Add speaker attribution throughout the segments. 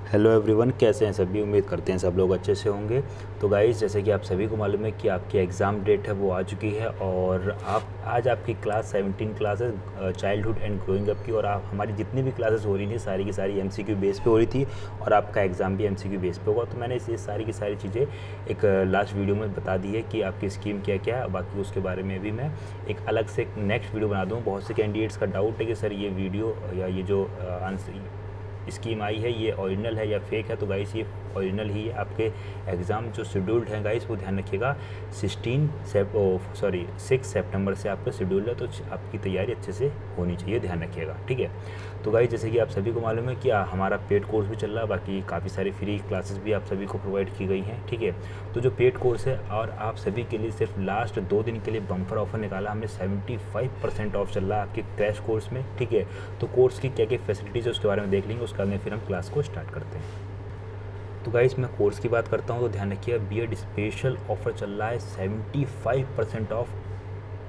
Speaker 1: Hello everyone, कैसे हैं सभी। उम्मीद करते हैं सब लोग अच्छे से होंगे। तो गाइस, जैसे कि आप सभी को मालूम है कि आपकी एग्ज़ाम डेट है वो आ चुकी है और आप आज आपकी class 17 classes childhood and growing up की, और आप हमारी जितनी भी क्लासेस हो रही थी सारी की सारी एमसीक्यू बेस पे हो रही थी और आपका एग्ज़ाम भी एमसीक्यू बेस पे होगा। तो मैंने ये सारी की सारी चीज़ें एक लास्ट वीडियो में बता दी है कि आपकी स्कीम क्या क्या है। बाकी उसके बारे में भी मैं एक अलग से एक नेक्स्ट वीडियो बना दूँ। बहुत से कैंडिडेट्स का डाउट है कि सर ये वीडियो या ये जो आंसर स्कीम आई है ये ओरिजिनल है या फेक है। तो गाइस ये ओरिजिनल ही है। आपके एग्ज़ाम जो शेड्यूल्ड हैं गाइस वो ध्यान रखिएगा 6 सितंबर से आपका शेड्यूल है। तो आपकी तैयारी अच्छे से होनी चाहिए, ध्यान रखिएगा, ठीक है। तो गाइस, जैसे कि आप सभी को मालूम है कि हमारा पेड कोर्स भी चल रहा है, बाकी काफ़ी सारी फ्री क्लासेस भी आप सभी को प्रोवाइड की गई हैं, ठीक है। तो जो पेड कोर्स है और आप सभी के लिए सिर्फ लास्ट 2 दिन के लिए बम्पर ऑफर निकाला हमने। 75% ऑफ चल रहा है आपके क्रैश कोर्स में, ठीक है। तो कोर्स की क्या क्या फैसिलिटीज़ है उसके बारे में देख लेंगे, उसके बाद में फिर हम क्लास को स्टार्ट करते हैं। तो गाइस, मैं कोर्स की बात करता हूँ तो ध्यान रखिए बीएड स्पेशल ऑफर चल रहा है। 75% ऑफ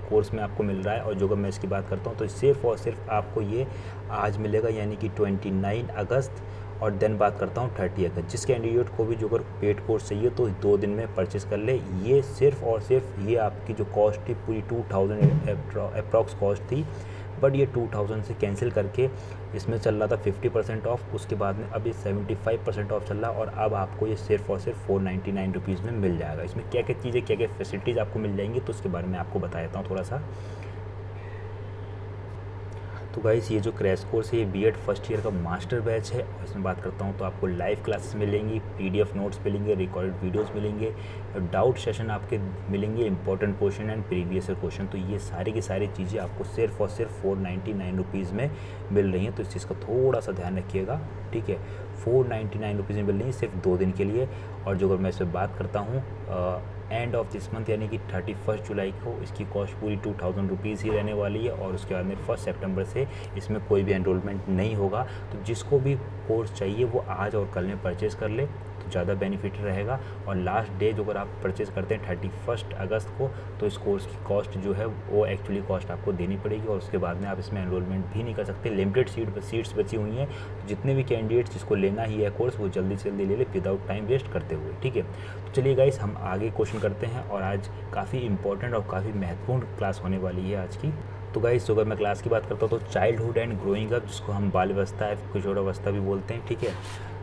Speaker 1: कोर्स में आपको मिल रहा है। और जो अगर मैं इसकी बात करता हूँ तो सिर्फ और सिर्फ आपको ये आज मिलेगा, यानी कि 29 अगस्त। और देन बात करता हूँ 30 अगस्त। जिस कैंडिडेट को भी जो अगर पेड कोर्स चाहिए तो 2 दिन में परचेस कर ले। ये सिर्फ और सिर्फ ये आपकी जो कॉस्ट थी पूरी 2000 अप्रॉक्स कॉस्ट थी, बट ये 2000 से कैंसिल करके इसमें चल रहा था 50% ऑफ। उसके बाद में अब ये 75% ऑफ चल रहा है और अब आपको ये सिर्फ और सिर्फ 499 रुपीज़ में मिल जाएगा। इसमें क्या क्या चीज़ें, क्या क्या फैसिलिटीज़ आपको मिल जाएंगी तो उसके बारे में आपको बता देता हूँ थोड़ा सा। तो गाइस, ये जो क्रैश कोर्स है ये बीएड फर्स्ट ईयर का मास्टर बैच है। और इसमें बात करता हूँ तो आपको लाइव क्लासेस मिलेंगी, पीडीएफ नोट्स मिलेंगे, रिकॉर्डेड वीडियोस मिलेंगे, डाउट सेशन आपके मिलेंगे, important question and previous question. तो ये सारी की सारी चीज़ें आपको सिर्फ और सिर्फ 499 रुपीज़ में मिल रही हैं। तो इस चीज़ का थोड़ा सा ध्यान रखिएगा, ठीक है। 499 रुपीज़ में मिल रही है सिर्फ 2 दिन के लिए। और जो अगर मैं इस पर बात करता हूँ एंड ऑफ दिस मंथ यानी कि 31 जुलाई को इसकी कॉस्ट पूरी 2000 रुपीज़ ही रहने वाली है। और उसके बाद में 1 सितंबर से इसमें कोई भी एनरोलमेंट नहीं होगा। तो जिसको भी कोर्स चाहिए वो आज और कल में परचेज़ कर ले तो ज़्यादा बेनिफिट रहेगा। और लास्ट डे जो अगर आप परचेज़ करते हैं 31 अगस्त को तो इस कोर्स की कॉस्ट जो है वो एक्चुअली कॉस्ट आपको देनी पड़ेगी। और उसके बाद में आप इसमें एनरोलमेंट भी नहीं कर सकते। लिमिटेड सीट्स बची हुई हैं। तो जितने भी कैंडिडेट्स जिसको लेना ही है कोर्स वो जल्दी से जल्दी ले ले विदाउट टाइम वेस्ट करते हुए, ठीक है। तो चलिए गाइस, हम आगे क्वेश्चन करते हैं। और आज काफ़ी इंपॉर्टेंट और काफ़ी महत्वपूर्ण क्लास होने वाली है आज की। तो गाइस, अगर मैं क्लास की बात करता हूँ तो चाइल्डहुड एंड ग्रोइंग अप, जिसको हम बाल अवस्था या किशोरावस्था भी बोलते हैं, ठीक है।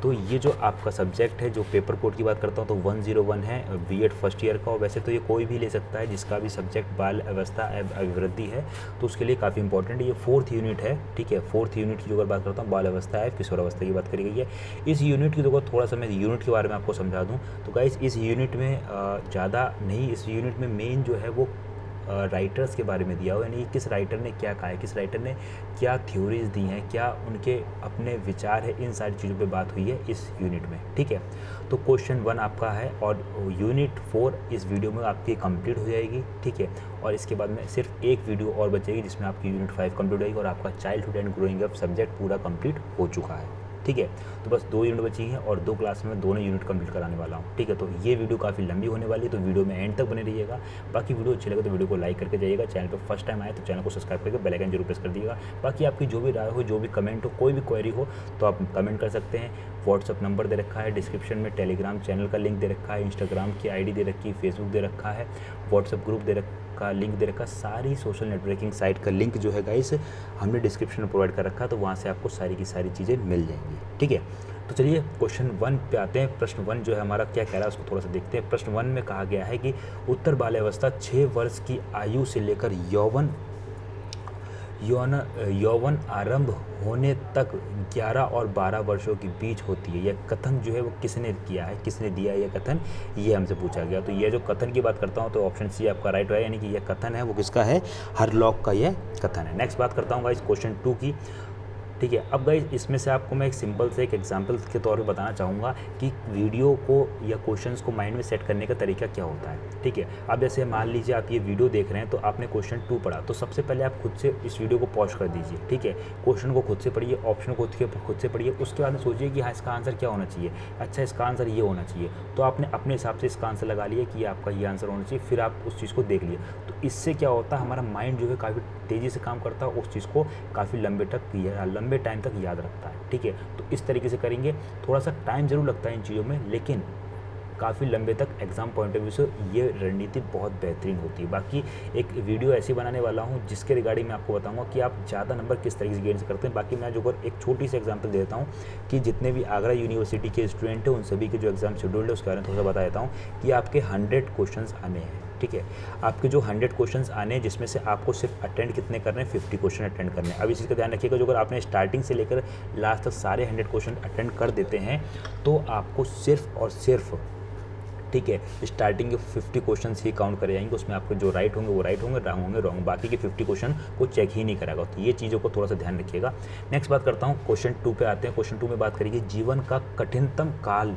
Speaker 1: तो ये जो आपका सब्जेक्ट है, जो पेपर कोड की बात करता हूँ तो 101 है बीएड फर्स्ट ईयर का। और वैसे तो ये कोई भी ले सकता है जिसका भी सब्जेक्ट बाल अवस्था अभिवृद्धि है, तो उसके लिए काफ़ी इंपॉर्टेंट है। ये 4th यूनिट है, ठीक है। 4th यूनिट की जो अगर बात करता हूँ बाल अवस्था है किशोरावस्था की बात करी गई है। इस यूनिट की जो थोड़ा सा मैं यूनिट के बारे में आपको समझा दूँ तो गाइस, इस यूनिट में ज़्यादा नहीं, इस यूनिट में मेन जो है वो राइटर्स के बारे में दिया हुआ है। यानी किस राइटर ने क्या कहा है, किस राइटर ने क्या थ्योरीज दी हैं, क्या उनके अपने विचार है, इन सारी चीज़ों पे बात हुई है इस यूनिट में, ठीक है। तो क्वेश्चन 1 आपका है और यूनिट 4 इस वीडियो में आपकी कंप्लीट हो जाएगी, ठीक है। और इसके बाद में सिर्फ एक वीडियो और बचेगी जिसमें आपकी यूनिट 5 कंप्लीट हो जाएगी और आपका childhood and growing up subject पूरा कंप्लीट हो चुका है, ठीक है। तो बस 2 यूनिट बची हैं और 2 क्लास में दोनों यूनिट कंप्लीट कराने वाला हूँ, ठीक है। तो ये वीडियो काफ़ी लंबी होने वाली है, तो वीडियो में एंड तक बने रहिएगा। बाकी वीडियो अच्छी लगे तो वीडियो को लाइक करके जाइएगा। चैनल पर फर्स्ट टाइम आए तो चैनल को सब्सक्राइब करके बेल आइकन जरूर प्रेस कर दीजिएगा। बाकी आपकी जो भी राय हो, जो भी कमेंट हो, कोई भी क्वेरी हो तो आप कमेंट कर सकते हैं। व्हाट्सअप नंबर दे रखा है डिस्क्रिप्शन में, टेलीग्राम चैनल का लिंक दे रखा है, इंस्टाग्राम की आईडी दे रखी है, फेसबुक दे रखा है, व्हाट्सअप ग्रुप दे रखा, लिंक दे रखा। सारी सोशल नेटवर्किंग साइट का लिंक जो है गाइस हमने डिस्क्रिप्शन में प्रोवाइड कर रखा है, तो वहाँ से आपको सारी की सारी चीज़ें मिल जाएंगी, ठीक है। तो चलिए क्वेश्चन 1 पे आते हैं। प्रश्न 1 जो है हमारा क्या कह रहा है उसको थोड़ा सा देखते हैं। प्रश्न 1 में कहा गया है कि उत्तर बाल्यावस्था 6 वर्ष की आयु से लेकर यौवन आरंभ होने तक 11 और 12 वर्षों के बीच होती है। यह कथन जो है वो किसने किया है, किसने दिया है यह कथन, ये हमसे पूछा गया। तो ये जो कथन की बात करता हूँ तो ऑप्शन सी आपका राइट है, यानी कि यह कथन है वो किसका है, हरलॉक का यह कथन है। नेक्स्ट बात करता हूँ गाइस क्वेश्चन 2 की, ठीक है। अब गाइस, इसमें से आपको मैं एक सिंपल से एक एग्जांपल के तौर पे बताना चाहूँगा कि वीडियो को या क्वेश्चंस को माइंड में सेट करने का तरीका क्या होता है, ठीक है। अब जैसे मान लीजिए आप ये वीडियो देख रहे हैं तो आपने क्वेश्चन 2 पढ़ा, तो सबसे पहले आप खुद से इस वीडियो को पॉज कर दीजिए, ठीक है। क्वेश्चन को खुद से पढ़िए, ऑप्शन को खुद से पढ़िए। उसके बाद में सोचिए कि हाँ इसका आंसर क्या होना चाहिए, अच्छा इसका आंसर ये होना चाहिए। तो आपने अपने हिसाब से इसका आंसर लगा लिया कि आपका ये आंसर होना चाहिए, फिर आप उस चीज़ को देख लिए। तो इससे क्या होता है, हमारा माइंड जो है काफ़ी तेज़ी से काम करता है, उस चीज़ को काफ़ी लंबे लंबे टाइम तक याद रखता है। ठीक है, तो इस तरीके से करेंगे। थोड़ा सा टाइम ज़रूर लगता है इन चीज़ों में, लेकिन काफ़ी लंबे तक एग्ज़ाम पॉइंट ऑफ व्यू से ये रणनीति बहुत बेहतरीन होती है। बाकी एक वीडियो ऐसी बनाने वाला हूँ जिसके रिगार्डिंग मैं आपको बताऊंगा कि आप ज़्यादा नंबर किस तरीके से गेन करते हैं। बाकी मैं जो एक छोटी सी एग्जांपल देता हूँ कि जितने भी आगरा यूनिवर्सिटी के स्टूडेंट हैं उन सभी के जो एग्ज़ाम शेड्यूल्ड है उसके बारे में थोड़ा सा बता देता हूँ कि आपके 100 क्वेश्चन आने हैं। ठीक है, आपके जो 100 क्वेश्चंस आने हैं जिसमें से आपको सिर्फ अटेंड कितने करने हैं, 50 क्वेश्चन अटेंड करने हैं। अब इस चीज़ का ध्यान रखिएगा, जो अगर आपने स्टार्टिंग से लेकर लास्ट तक सारे 100 क्वेश्चन अटेंड कर देते हैं तो आपको सिर्फ और सिर्फ, ठीक है, स्टार्टिंग के 50 क्वेश्चन ही काउंट करे जाएंगे। उसमें आपके जो राइट होंगे वो राइट होंगे, रॉन्ग होंगे रॉन्ग, बाकी के 50 क्वेश्चन को चेक ही नहीं करेगा। तो ये चीज़ों को थोड़ा सा ध्यान रखिएगा। नेक्स्ट बात करता हूँ, क्वेश्चन 2 पे आते हैं। क्वेश्चन 2 में बात करेंगे जीवन का कठिनतम काल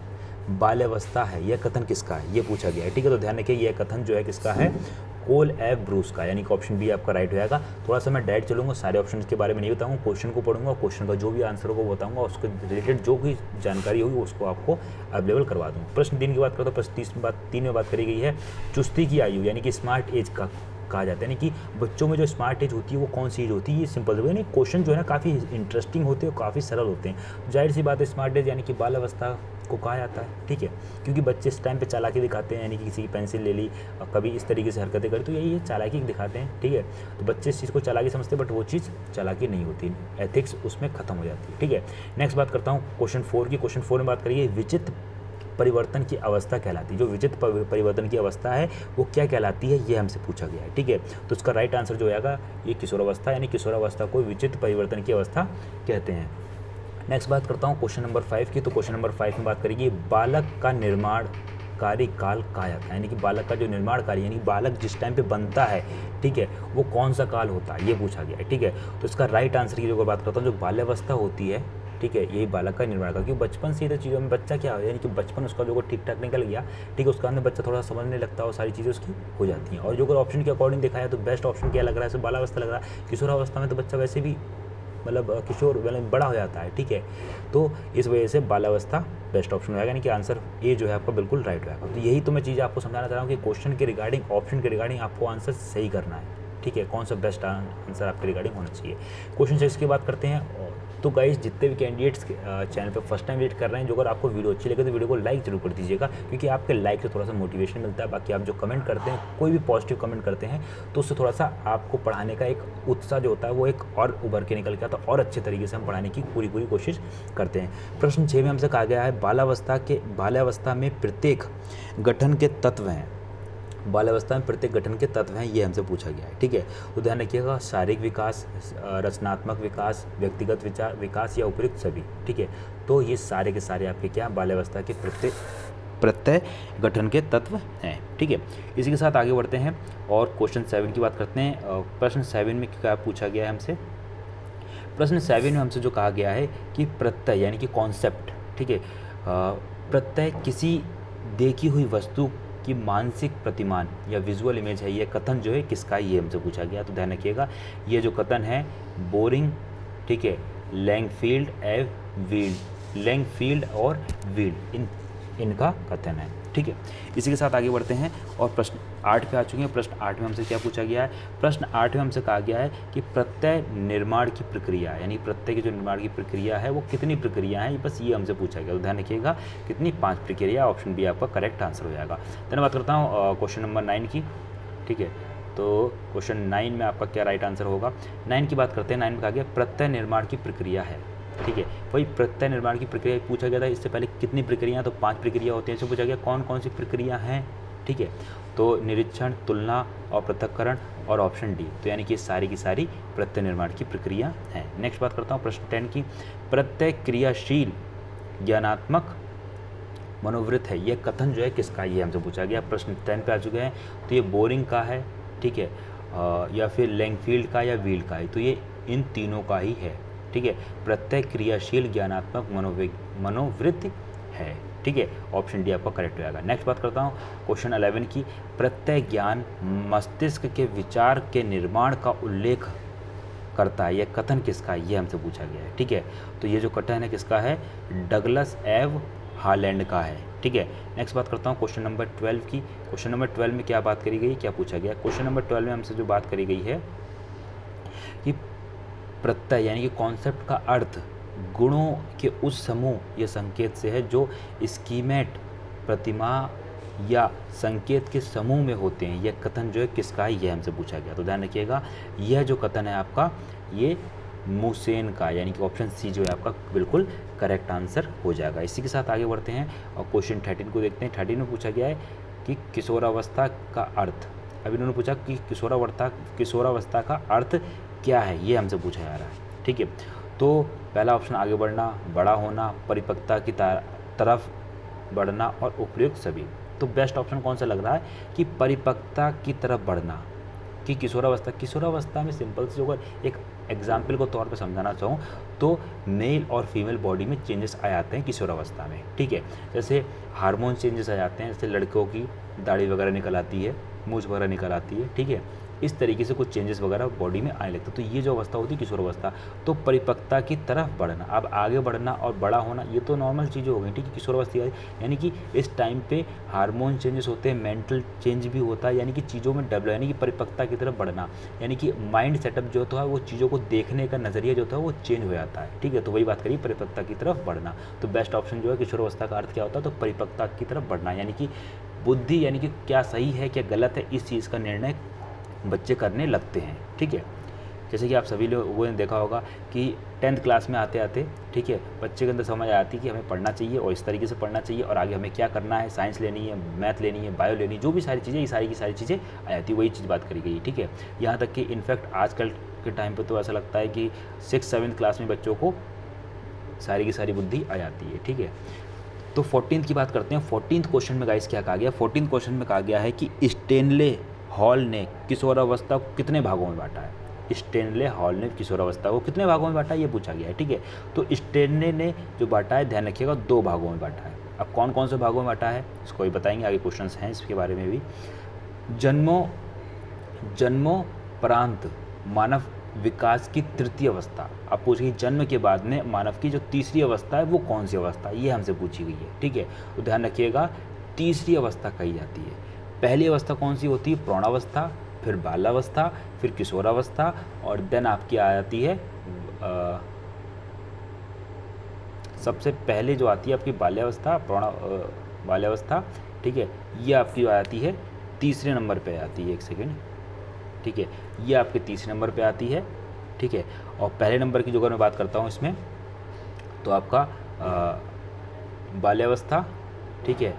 Speaker 1: बाल्यावस्था है, यह कथन किसका है, ये पूछा गया है। ठीक है, तो ध्यान रखिए, यह कथन जो है किसका है, कोल एफ ब्रूस का, यानी कि ऑप्शन बी आपका राइट हो जाएगा। थोड़ा सा मैं डायरेक्ट चलूँगा, सारे ऑप्शन के बारे में नहीं बताऊँगा, क्वेश्चन को पढ़ूंगा, क्वेश्चन का जो भी आंसर होगा वो बताऊँगा, उसके रिलेटेड जो भी जानकारी होगी उसको आपको अवेलेबल करवा दूँगा। प्रश्न 3 की बात करता हूँ। प्रश्न 3 में बात करी गई है चुस्ती की आयु, यानी कि स्मार्ट एज का कहा जाता है, यानी कि बच्चों में जो स्मार्ट एज होती है वो कौन सी एज होती है। ये सिंपल है, यानी क्वेश्चन जो है ना काफ़ी इंटरेस्टिंग होते हैं, काफ़ी सरल होते हैं। जाहिर सी बात है, स्मार्ट एज यानी कि बाल अवस्था को कहा जाता है। ठीक है, क्योंकि बच्चे इस टाइम पे चालाकी दिखाते हैं, यानी कि किसी की पेंसिल ले ली और कभी इस तरीके से हरकतें करी, तो यही चालाकी दिखाते हैं। ठीक है, तो बच्चे इस चीज़ को चालाकी समझते हैं, बट वो चीज़ चालाकी नहीं होती, एथिक्स उसमें खत्म हो जाती है। ठीक है, नेक्स्ट बात करता हूँ क्वेश्चन 4 की। क्वेश्चन 4 में बात करिए विचित्र परिवर्तन की अवस्था कहलाती है। जो विचित्र परिवर्तन की अवस्था है वो क्या कहलाती है, ये हमसे पूछा गया है। ठीक है, तो उसका राइट आंसर जो आएगा ये किशोरावस्था, यानी किशोरावस्था को विचित्र परिवर्तन की अवस्था कहते हैं। नेक्स्ट बात करता हूँ क्वेश्चन नंबर 5 की। तो क्वेश्चन नंबर 5 में बात करेंगे बालक का निर्माण कार्यकाल कहा जाता है, यानी कि बालक का जो निर्माण कार्य, यानी बालक जिस टाइम पे बनता है, ठीक है, वो कौन सा काल होता है, ये पूछा गया है। ठीक है, तो इसका राइट आंसर की जो बात करता हूँ, जो बाल्यावस्था होती है, ठीक है, यही बालक का निर्माण का, क्योंकि बचपन से ही तो चीज़ों में बच्चा क्या है, यानी कि बचपन उसका जो ठीक ठाक निकल गया, ठीक है, उसका अंदर बच्चा थोड़ा समझने लगता है और सारी चीज़ें उसकी हो जाती हैं। और जो अगर ऑप्शन के अकॉर्डिंग देखा है तो बेस्ट ऑप्शन क्या लग रहा है, सो बालावस्था लग रहा है। किशोरावस्था में तो बच्चा वैसे भी मतलब किशोर मतलब बड़ा हो जाता है। ठीक है, तो इस वजह से बालावस्था बेस्ट ऑप्शन हो जाएगा, यानी कि आंसर ए जो है आपका बिल्कुल राइट हो जाएगा। तो यही तो मैं चीज़ आपको समझाना चाह रहा हूँ कि क्वेश्चन के रिगार्डिंग, ऑप्शन के रिगार्डिंग आपको आंसर सही करना है। ठीक है, कौन सा बेस्ट आंसर आपके रिगार्डिंग होना चाहिए। क्वेश्चन 6 की बात करते हैं। तो गाइस, जितने भी कैंडिडेट्स चैनल पे फर्स्ट टाइम विजिट कर रहे हैं, जो अगर आपको वीडियो अच्छी लगे तो वीडियो को लाइक जरूर कर दीजिएगा, क्योंकि आपके लाइक से थोड़ा सा मोटिवेशन मिलता है। बाकी आप जो कमेंट करते हैं, कोई भी पॉजिटिव कमेंट करते हैं, तो उससे थोड़ा सा आपको पढ़ाने का एक उत्साह जो होता है वो एक और उभर के निकल के आता है, और अच्छे तरीके से हम पढ़ाने की पूरी कोशिश करते हैं। प्रश्न 6 में हमसे कहा गया है बाल्यावस्था में प्रत्येक गठन के तत्व हैं, बाल्यावस्था में प्रत्येक गठन के तत्व हैं, ये हमसे पूछा गया है। ठीक है, तो ध्यान रखिएगा, शारीरिक विकास, रचनात्मक विकास, व्यक्तिगत विकास या उपयुक्त सभी। ठीक है, तो ये सारे के सारे आपके क्या बाल्यावस्था के प्रत्यय गठन के तत्व हैं। ठीक है, इसी के साथ आगे बढ़ते हैं और क्वेश्चन 7 की बात करते हैं। प्रश्न 7 में क्या पूछा गया है हमसे, प्रश्न 7 में हमसे जो कहा गया है कि प्रत्यय यानी कि कॉन्सेप्ट, ठीक है, प्रत्यय किसी देखी हुई वस्तु की मानसिक प्रतिमान या विजुअल इमेज है, ये कथन जो है किसका, ये हमसे पूछा गया। तो ध्यान रखिएगा, ये जो कथन है बोरिंग, ठीक है, लैंगफील्ड और वील्ड, इनका कथन है। ठीक है, इसी के साथ आगे बढ़ते हैं और प्रश्न 8 पे आ चुके हैं। प्रश्न 8 में हमसे क्या पूछा गया है, प्रश्न 8 में हमसे कहा गया है कि प्रत्यय निर्माण की प्रक्रिया, यानी प्रत्यय की जो निर्माण की प्रक्रिया है वो कितनी प्रक्रिया है, बस ये हमसे पूछा गया। तो ध्यान रखिएगा, कितनी, 5 प्रक्रिया, ऑप्शन बी आपका करेक्ट आंसर हो जाएगा। धन्यवाद करता हूँ क्वेश्चन नंबर 9 की। ठीक है, तो क्वेश्चन 9 में आपका क्या राइट आंसर होगा। 9 की बात करते हैं। 9 में कहा गया प्रत्यय निर्माण की प्रक्रिया है। ठीक है, वही प्रत्यय निर्माण की प्रक्रिया पूछा गया था। इससे पहले कितनी प्रक्रिया, तो 5 प्रक्रिया होती हैं। इससे पूछा गया कौन कौन सी प्रक्रिया हैं। ठीक है, तो निरीक्षण, तुलना और पृथक्करण और ऑप्शन डी, तो यानी कि सारी की सारी प्रत्यय निर्माण की प्रक्रिया है। नेक्स्ट बात करता हूँ प्रश्न 10 की। प्रत्यय क्रियाशील ज्ञानात्मक मनोवृत्त है, यह कथन जो है किसका, ये हमसे पूछा गया। प्रश्न 10 पे आ चुके हैं। तो ये बोरिंग का है, ठीक है, या फिर लैंगफील्ड का या व्हील का है, तो ये इन तीनों का ही है। ठीक है, प्रत्यय क्रियाशील ज्ञानात्मक मनोवृत्ति है। ठीक है, ऑप्शन डी आपका करेक्ट हो जाएगा। नेक्स्ट बात करता हूँ क्वेश्चन 11 की। प्रत्यय ज्ञान मस्तिष्क के विचार के निर्माण का उल्लेख करता है, यह कथन किसका, ये हमसे पूछा गया है। ठीक है, तो ये जो कथन है किसका है, डगलस एव हालैंड का है। ठीक है, नेक्स्ट बात करता हूँ क्वेश्चन नंबर 12 की। क्वेश्चन नंबर 12 में क्या बात करी गई, क्या पूछा गया। क्वेश्चन नंबर 12 में हमसे जो बात करी गई है कि प्रत्यय यानी कि कॉन्सेप्ट का अर्थ गुणों के उस समूह या संकेत से है जो स्कीमेट प्रतिमा या संकेत के समूह में होते हैं। यह कथन जो है किसका है, यह हमसे पूछा गया। तो ध्यान रखिएगा, यह जो कथन है आपका ये मुसेन का, यानी कि ऑप्शन सी जो है आपका बिल्कुल करेक्ट आंसर हो जाएगा। इसी के साथ आगे बढ़ते हैं और क्वेश्चन 13 को देखते हैं। 13 में पूछा गया है कि किशोरावस्था का अर्थ। अब इन्होंने पूछा कि किशोरावस्था का अर्थ क्या है, ये हमसे पूछा जा रहा है। ठीक है, तो पहला ऑप्शन आगे बढ़ना, बड़ा होना, परिपक्वता की तरफ बढ़ना और उपयुक्त सभी। तो बेस्ट ऑप्शन कौन सा लग रहा है कि परिपक्वता की तरफ बढ़ना। कि किशोरावस्था में सिंपल से अगर एक एग्जाम्पल को तौर पे समझाना चाहूँ तो मेल और फीमेल बॉडी में चेंजेस आ जाते हैं किशोरावस्था में। ठीक है, जैसे हार्मोन चेंजेस आ जाते हैं, जैसे लड़कों की दाढ़ी वगैरह निकल आती है, मूंछ वगैरह निकल आती है। ठीक है, इस तरीके से कुछ चेंजेस वगैरह बॉडी में आने लगते हैं। तो ये जो अवस्था होती है किशोरावस्था। तो परिपक्वता की तरफ बढ़ना, अब आगे बढ़ना और बड़ा होना ये तो नॉर्मल चीज़ें हो गई। ठीक है, किशोरावस्था यानी कि इस टाइम पे हार्मोन चेंजेस होते हैं, मेंटल चेंज भी होता है, यानी कि चीज़ों में डेवलप, यानी कि परिपक्वता की तरफ बढ़ना, यानी कि माइंड सेटअप जो होता है वो चीज़ों को देखने का नज़रिया जो होता है वो चेंज हो जाता है। ठीक है, तो वही बात करिए परिपक्वता की तरफ बढ़ना। तो बेस्ट ऑप्शन जो है किशोरावस्था का अर्थ क्या होता है, तो परिपक्वता की तरफ बढ़ना, यानी कि बुद्धि, यानी कि क्या सही है क्या गलत है इस चीज़ का निर्णय बच्चे करने लगते हैं। ठीक है, जैसे कि आप सभी लोगों ने देखा होगा कि 10th क्लास में आते आते, ठीक है, बच्चे के अंदर समझ आती है कि हमें पढ़ना चाहिए और इस तरीके से पढ़ना चाहिए और आगे हमें क्या करना है, साइंस लेनी है, मैथ लेनी है, बायो लेनी है, जो भी सारी चीज़ें, ये सारी की सारी चीज़ें आ जाती है। वही चीज़ बात करी गई। ठीक है, यहाँ तक कि इनफैक्ट आजकल के टाइम पर तो ऐसा लगता है कि 6th-7th क्लास में बच्चों को सारी की सारी बुद्धि आ जाती है। ठीक है, तो 14th की बात करते हैं। 14th क्वेश्चन में गाइस क्या कहा गया, 14th क्वेश्चन में कहा गया है कि स्टेनले हॉल ने किशोरावस्था को कितने भागों में बांटा है। स्टेनले हॉल ने किशोरावस्था को कितने भागों में बांटा है ये पूछा गया है। ठीक है, तो स्टेनले ने जो बांटा है, ध्यान रखिएगा, 2 भागों में बांटा है। अब कौन कौन से भागों में बांटा है इसको भी बताएंगे, आगे क्वेश्चंस हैं इसके बारे में भी। जन्मोपरांत मानव विकास की तृतीय अवस्था। अब पूछिए जन्म के बाद में मानव की जो तीसरी अवस्था है वो कौन सी अवस्था है, ये हमसे पूछी गई है। ठीक है, तो ध्यान रखिएगा, तीसरी अवस्था कही जाती है। पहली अवस्था कौन सी होती है, प्रौढ़ावस्था, फिर बाल्यावस्था, फिर किशोरावस्था और देन आपकी आ जाती है सबसे पहले जो आती है आपकी बाल्यावस्था, बाल्यावस्था। ठीक है, ये आपकी आ जाती है तीसरे नंबर पे आती है। 1 सेकेंड। ठीक है, ये आपके तीसरे नंबर पे आती है। ठीक है, और पहले नंबर की जो अगर मैं बात करता हूँ इसमें तो आपका बाल्यावस्था, ठीक है,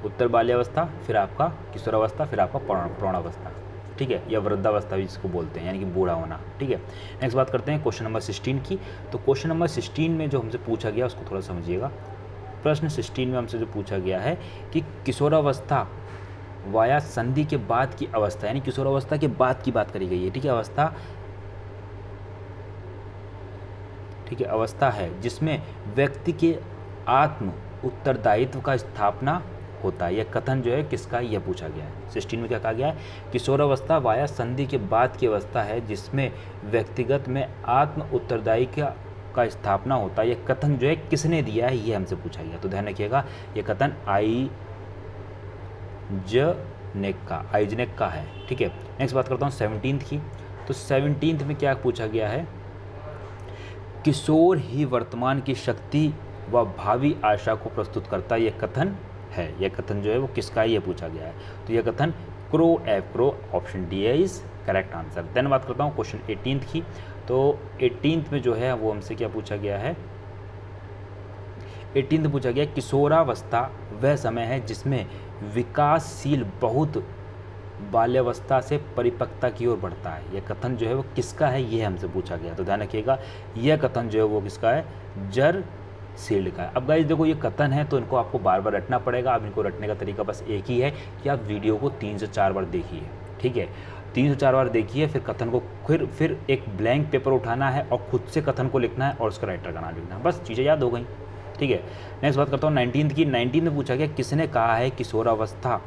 Speaker 1: उत्तर बाल्यावस्था, फिर आपका किशोरावस्था, फिर आपका प्रौढ़ावस्था। ठीक है, या वृद्धावस्था भी जिसको बोलते हैं, यानी कि बूढ़ा होना। ठीक है, नेक्स्ट बात करते हैं क्वेश्चन नंबर 16 की। तो क्वेश्चन नंबर 16 में जो हमसे पूछा गया उसको थोड़ा समझिएगा। प्रश्न 16 में हमसे जो पूछा गया है कि किशोरावस्था वाया संधि के बाद की अवस्था, यानी किशोरावस्था के बाद की बात करी गई है। ठीक है, अवस्था, ठीक है, अवस्था है जिसमें व्यक्ति के आत्म उत्तरदायित्व का स्थापना होता है। यह कथन जो है किसका, यह पूछा गया है। 16 में क्या कहा गया है, किशोरावस्था वाया संधि के बाद की अवस्था है जिसमें व्यक्तिगत में आत्म उत्तरदायी का स्थापना होता है। यह कथन जो है किसने दिया है, यह हमसे पूछा गया। तो ध्यान रखिएगा, यह कथन आइजनेक का है। ठीक है, नेक्स्ट बात करता हूँ 17th की। तो 17th में क्या पूछा गया है, किशोर ही वर्तमान की शक्ति व भावी आशा को प्रस्तुत करता है। यह कथन है, यह कथन जो है वो किसका है, यह पूछा गया है। तो यह कथन क्रो, ऑप्शन डी है इज करेक्ट आंसर। देन बात करता हूँ क्वेश्चन 18th की। तो 18th में जो है वो हमसे क्या पूछा गया है, 18th पूछा गया किशोरावस्था वह समय है जिसमें विकासशील बहुत बाल्यावस्था से परिपक्वता की ओर बढ़ता है। यह कथन जो है वो किसका है, यह हमसे पूछा गया। तो ध्यान रखिएगा, यह कथन जो है वो किसका है, जरसील्ड का है। अब गाइस देखो, ये कथन है तो इनको आपको बार बार रटना पड़ेगा। अब इनको रटने का तरीका बस एक ही है कि आप वीडियो को 3 से 4 बार देखिए। ठीक है, 3 से 4 बार देखिए, फिर कथन को फिर एक ब्लैंक पेपर उठाना है और खुद से कथन को लिखना है और उसका राइटर का नाम लिखना है। बस चीज़ें याद हो गई। ठीक है, नेक्स्ट बात करता हूँ 19th की। 19th में पूछा गया किसने कहा है किशोरावस्था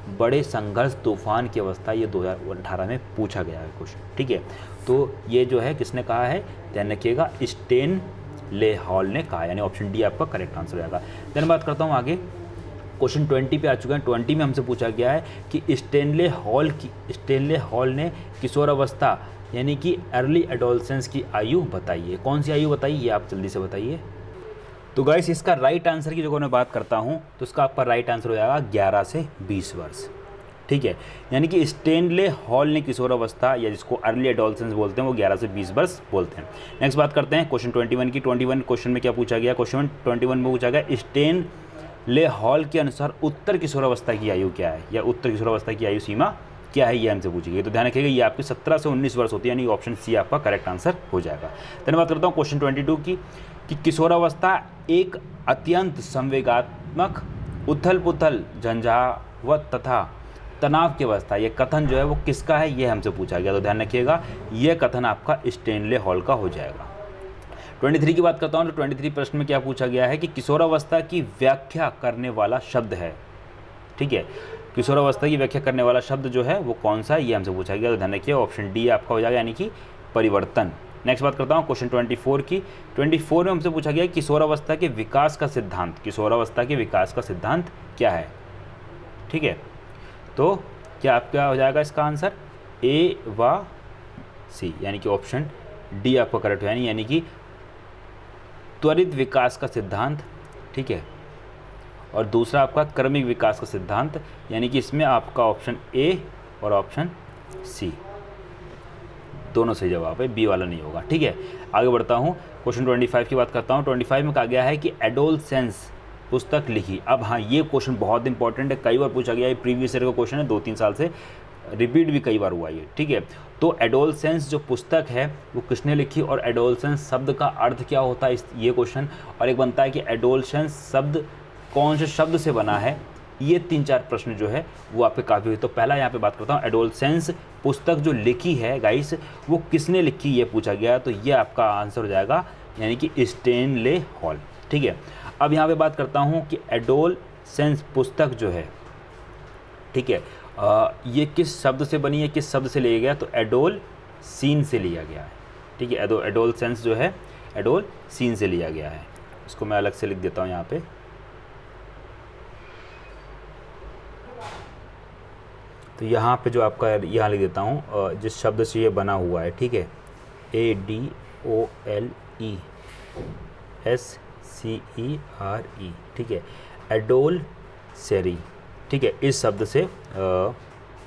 Speaker 1: बड़े संघर्ष तूफान की अवस्था, ये 2018 में पूछा गया है क्वेश्चन। ठीक है, तो ये जो है किसने कहा है, ध्यान रखिएगा, स्टेनले हॉल ने कहा, यानी ऑप्शन डी आपका करेक्ट आंसर हो जाएगा। देन बात करता हूँ आगे, क्वेश्चन 20 पे आ चुके हैं। 20 में हमसे पूछा गया है कि स्टेनले हॉल ने किशोरावस्था यानी कि अर्ली एडोलसेंस की आयु बताइए। कौन सी आयु बताइए, ये आप जल्दी से बताइए। तो गाइस इसका राइट आंसर की जगह मैं बात करता हूँ तो इसका आपका राइट आंसर हो जाएगा 11 से 20 वर्ष। ठीक है, यानी कि स्टेनले हॉल ने किशोरावस्था या जिसको अर्ली एडोलसेंस बोलते हैं वो 11 से 20 वर्ष बोलते हैं। नेक्स्ट बात करते हैं क्वेश्चन 21 की। 21 क्वेश्चन में क्या पूछा गया, क्वेश्चन 21 में पूछा गया स्टेनले हॉल के अनुसार उत्तर किशोरावस्था की आयु क्या है, या उत्तर किशोरावस्था की आयु सीमा क्या है, ये हमसे पूछी गई। तो ध्यान रखिएगा ये आपकी 17 से 19 वर्ष होती है, यानी ऑप्शन सी आपका करेक्ट आंसर हो जाएगा। धन्यवाद करता हूँ क्वेश्चन 22 की कि किशोरावस्था एक अत्यंत संवेगात्मक उथल पुथल झंझावत तथा तनाव की अवस्था, ये कथन जो है वो किसका है, ये हमसे पूछा गया। तो ध्यान रखिएगा ये कथन आपका स्टेनले हॉल का हो जाएगा। 23 की बात करता हूँ तो 23 प्रश्न में क्या पूछा गया है कि किशोरावस्था की व्याख्या करने वाला शब्द है। ठीक है, किशोरावस्था की व्याख्या करने वाला शब्द जो है वो कौन सा है, ये हमसे पूछा गया। तो ध्यान रखिए ऑप्शन डी आपका हो जाएगा, यानी कि परिवर्तन। नेक्स्ट बात करता हूँ क्वेश्चन 24 की। 24 में हमसे पूछा गया किशोरावस्था के विकास का सिद्धांत, किशोरावस्था के विकास का सिद्धांत क्या है। ठीक है, तो क्या आपका हो जाएगा इसका आंसर ए व सी, यानी कि ऑप्शन डी आपका करेक्ट है, यानी कि त्वरित विकास का सिद्धांत। ठीक है, और दूसरा आपका क्रमिक विकास का सिद्धांत, यानी कि इसमें आपका ऑप्शन ए और ऑप्शन सी दोनों सही जवाब है, बी वाला नहीं होगा। ठीक है, आगे बढ़ता हूँ क्वेश्चन 25 की बात करता हूँ। 25 में कहा गया है कि एडोलसेंस पुस्तक लिखी। अब हाँ, ये क्वेश्चन बहुत इंपॉर्टेंट है, कई बार पूछा गया है, प्रीवियस ईयर का क्वेश्चन है, 2-3 साल से रिपीट भी कई बार हुआ ये। ठीक है, तो एडोलसेंस जो पुस्तक है वो किसने लिखी और एडोलसेंस शब्द का अर्थ क्या होता है, ये क्वेश्चन। और एक बनता है कि एडोलसेंस शब्द कौन से शब्द से बना है, ये 3-4 प्रश्न जो है वो आपके काफ़ी हुए। तो पहला यहाँ पे बात करता हूँ, एडोलसेंस पुस्तक जो लिखी है गाइस वो किसने लिखी, ये पूछा गया। तो ये आपका आंसर हो जाएगा, यानी कि स्टेनले हॉल। ठीक है, अब यहाँ पे बात करता हूँ कि एडोलसेंस पुस्तक जो है, ठीक है, ये किस शब्द से बनी है, किस शब्द से लिया गया, तो एडोल सीन से लिया गया है। ठीक है, एडोलसेंस जो है एडोल सीन से लिया गया है। इसको मैं अलग से लिख देता हूँ यहाँ पे। तो यहाँ पे जो आपका यहाँ लिख देता हूँ जिस शब्द से ये बना हुआ है। ठीक है, ADOLESCERE। ठीक है, एडोलसेरी। ठीक है, इस शब्द से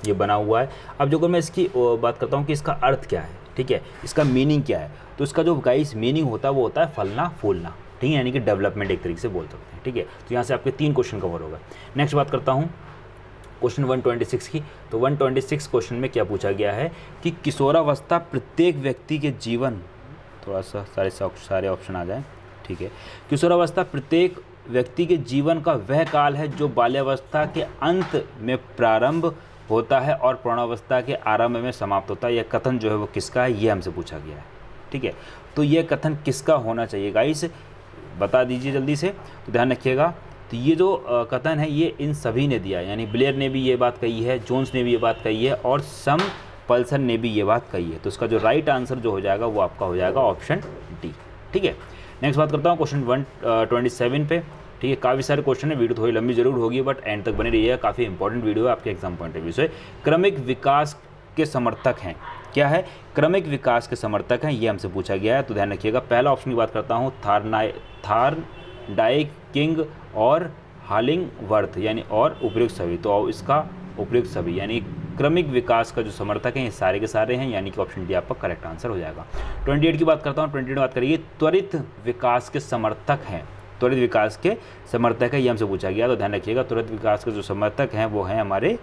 Speaker 1: ये बना हुआ है। अब जो मैं इसकी बात करता हूँ कि इसका अर्थ क्या है, ठीक है, इसका मीनिंग क्या है, तो इसका जो गाइस मीनिंग होता है वो होता है फलना फूलना। ठीक है, यानी कि डेवलपमेंट एक तरीके से बोल सकते हैं। ठीक है, तो यहाँ से आपके 3 क्वेश्चन कवर हो गए। नेक्स्ट बात करता हूँ क्वेश्चन 126 की। तो 126 क्वेश्चन में क्या पूछा गया है कि किशोरावस्था प्रत्येक व्यक्ति के जीवन, थोड़ा सा सारे ऑप्शन आ जाएं। ठीक है, किशोरावस्था प्रत्येक व्यक्ति के जीवन का वह काल है जो बाल्यावस्था के अंत में प्रारंभ होता है और प्रौढ़ावस्था के आरंभ में समाप्त होता है। यह कथन जो है वो किसका है, ये हमसे पूछा गया है। ठीक है, तो ये कथन किसका होना चाहिए गाइस, बता दीजिए जल्दी से। तो ध्यान रखिएगा, तो ये जो कथन है ये इन सभी ने दिया है, यानी ब्लेयर ने भी ये बात कही है, जोन्स ने भी ये बात कही है और सम पल्सन ने भी ये बात कही है। तो इसका जो राइट आंसर जो हो जाएगा वो आपका हो जाएगा ऑप्शन डी। ठीक है, नेक्स्ट बात करता हूँ क्वेश्चन 127 पे। ठीक है, काफ़ी सारे क्वेश्चन है, वीडियो थोड़ी लंबी जरूर होगी बट एंड तक बनी रहिए, काफ़ी इंपॉर्टेंट वीडियो है आपके एग्जाम पॉइंट ऑफ व्यू से। क्रमिक विकास के समर्थक हैं, क्या है, क्रमिक विकास के समर्थक हैं, ये हमसे पूछा गया है। तो ध्यान रखिएगा, पहला ऑप्शन की बात करता हूँ थार्नडाइक, किंग और हालिंगवर्थ, यानी और उपयुक्त सभी। तो इसका उपयुक्त सभी यानी क्रमिक विकास का जो समर्थक हैं ये सारे के सारे हैं, यानी कि ऑप्शन डी आपका करेक्ट आंसर हो जाएगा। 28 की बात करता हूँ। 28 में बात करिए त्वरित विकास के समर्थक हैं, त्वरित विकास के समर्थक है, ये हमसे पूछा गया। तो ध्यान रखिएगा, त्वरित विकास के जो समर्थक हैं वो हैं हमारे,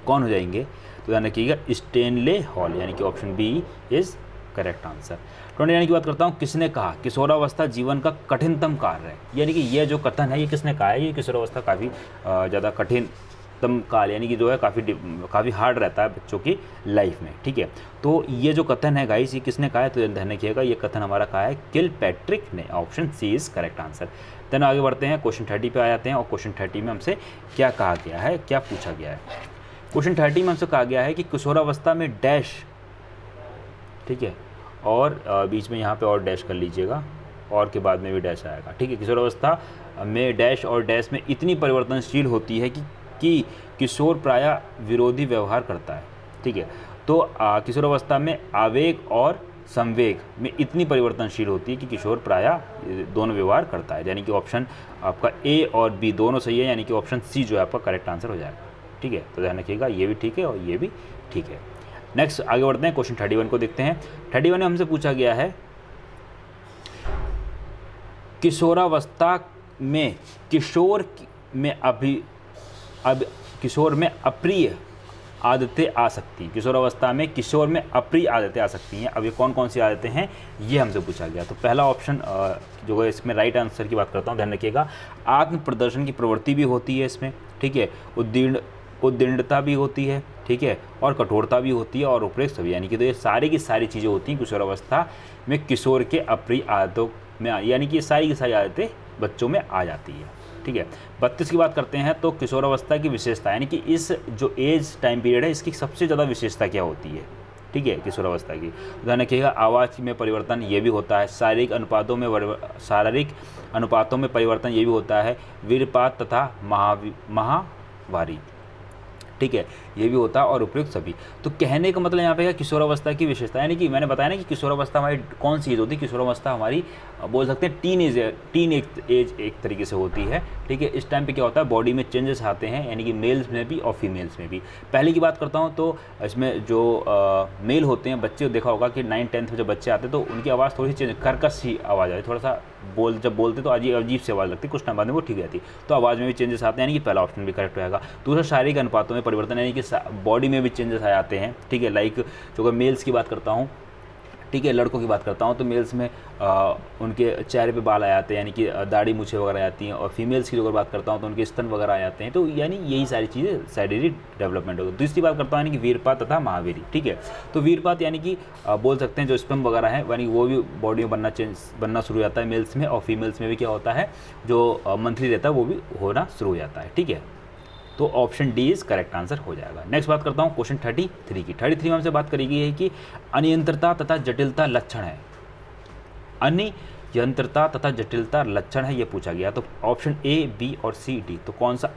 Speaker 1: कौन हो जाएंगे, तो ध्यान रखिएगा स्टेनले हॉल, यानी कि option B is correct answer. 29 की बात करता हूँ, किसने कहा किशोरावस्था जीवन का कठिनतम कार्य है, यानी कि ये जो कथन है ये किसने कहा है, ये किशोरावस्था काफ़ी ज़्यादा कठिनतम काल, यानी कि जो है काफ़ी हार्ड रहता है बच्चों की लाइफ में। ठीक है, तो ये जो कथन है गाइस ये किसने कहा है, तो ध्यान रखिएगा ये कथन हमारा कहा है किलपैट्रिक ने, option C is correct answer. Then आगे बढ़ते हैं, क्वेश्चन 30 पे आ जाते हैं और क्वेश्चन 30 में हमसे क्या कहा गया है, क्या पूछा गया है। क्वेश्चन 30 में हमसे कहा गया है कि किशोरावस्था में डैश, ठीक है, और बीच में यहाँ पे और डैश कर लीजिएगा, और के बाद में भी डैश आएगा। ठीक है, किशोरावस्था में डैश और डैश में इतनी परिवर्तनशील होती है कि किशोर प्रायः विरोधी व्यवहार करता है। ठीक है, तो किशोरावस्था में आवेग और संवेग में इतनी परिवर्तनशील होती है कि किशोर प्रायः दोनों व्यवहार करता है। यानी कि ऑप्शन आपका ए और बी दोनों सही है, यानी कि ऑप्शन सी जो है आपका करेक्ट आंसर हो जाएगा। ठीक है, तो ध्यान रखिएगा, ये भी ठीक है और ये भी ठीक है। नेक्स्ट आगे बढ़ते हैं, क्वेश्चन 31 को देखते हैं। 31 में हमसे पूछा गया है किशोरावस्था में किशोर में अप्रिय आदतें आ सकती हैं। किशोरावस्था में किशोर में अप्रिय आदतें आ सकती हैं। अब ये कौन कौन सी आदतें हैं ये हमसे पूछा गया। तो पहला ऑप्शन जो है इसमें राइट आंसर की बात करता हूँ, ध्यान रखिएगा, आत्म प्रदर्शन की प्रवृत्ति भी होती है इसमें, ठीक है, उद्दीर्णता भी होती है, ठीक है, और कठोरता भी होती है और उपरोक्त सभी, यानी कि तो ये सारी की सारी चीज़ें होती हैं किशोरावस्था में किशोर के अप्रिय आदतों में, यानी कि ये सारी की सारी आदतें बच्चों में आ जाती है। ठीक है, 32 की बात करते हैं। तो किशोरावस्था की विशेषता, यानी कि इस जो एज टाइम पीरियड है इसकी सबसे ज़्यादा विशेषता क्या होती है, ठीक है, किशोरावस्था की, ध्यान रखिएगा, आवाज़ में परिवर्तन ये भी होता है, शारीरिक अनुपातों में परिवर्तन ये भी होता है, वीरपात तथा महावारी, ठीक है, ये भी होता है और उपयुक्त सभी। तो कहने का मतलब यहाँ पे है किशोरावस्था की विशेषता, यानी कि मैंने बताया ना कि किशोरावस्था हमारी कौन सी एज होती है, किशोरावस्था हमारी बोल सकते हैं टीन एज एक तरीके से होती है। ठीक है, इस टाइम पे क्या होता है, बॉडी में चेंजेस आते हैं, यानी कि मेल्स में भी और फीमेल्स में भी। पहले की बात करता हूँ तो इसमें जो मेल होते हैं बच्चे, देखा होगा कि 9th-10th में जब बच्चे आते हैं तो उनकी आवाज़ थोड़ी सी चेंज, कर्कश सी आवाज़ आती है, थोड़ा सा जब बोलते तो अजीब सी आवाज़ लगती है, कुछ टाइम बाद में वो ठीक रहती है। तो आवाज़ में भी चेंजेस आते हैं, यानी कि पहला ऑप्शन भी करेक्ट रहेगा। दूसरा, शारीरिक अनुपातों में परिवर्तन, यानी कि बॉडी में भी चेंजेस आ जाते हैं। ठीक है, लाइक जो अगर मेल्स की बात करता हूँ, ठीक है, लड़कों की बात करता हूँ तो मेल्स में उनके चेहरे पे बाल आ जाते हैं, यानी कि दाढ़ी मूछें वगैरह आ जाती हैं, और फीमेल्स की अगर बात करता हूँ तो उनके स्तन वगैरह आ जाते हैं। तो यानी यही सारी चीज़ें शारीरिक डेवलपमेंट होगी। दूसरी बात करता हूँ यानी कि वीरपात तथा महावीरी। ठीक है, तो वीरपात यानी कि बोल सकते हैं जो स्पर्म वगैरह है, यानी वो भी बॉडी में बनना शुरू हो जाता है मेल्स में, और फीमेल्स में भी क्या होता है, जो मंथली रहता है वो भी होना शुरू हो जाता है। ठीक है, तो option D is correct answer हो जाएगा। नेक्स्ट बात करता हूँ क्वेश्चन 33 की। 33 में हमसे बात करी गई है कि अनियंत्रता तथा जटिलता लक्षण है। अनियंत्रता तथा जटिलता लक्षण है, ये पूछा गया। तो ऑप्शन ए, बी और सी, डी, तो कौन सा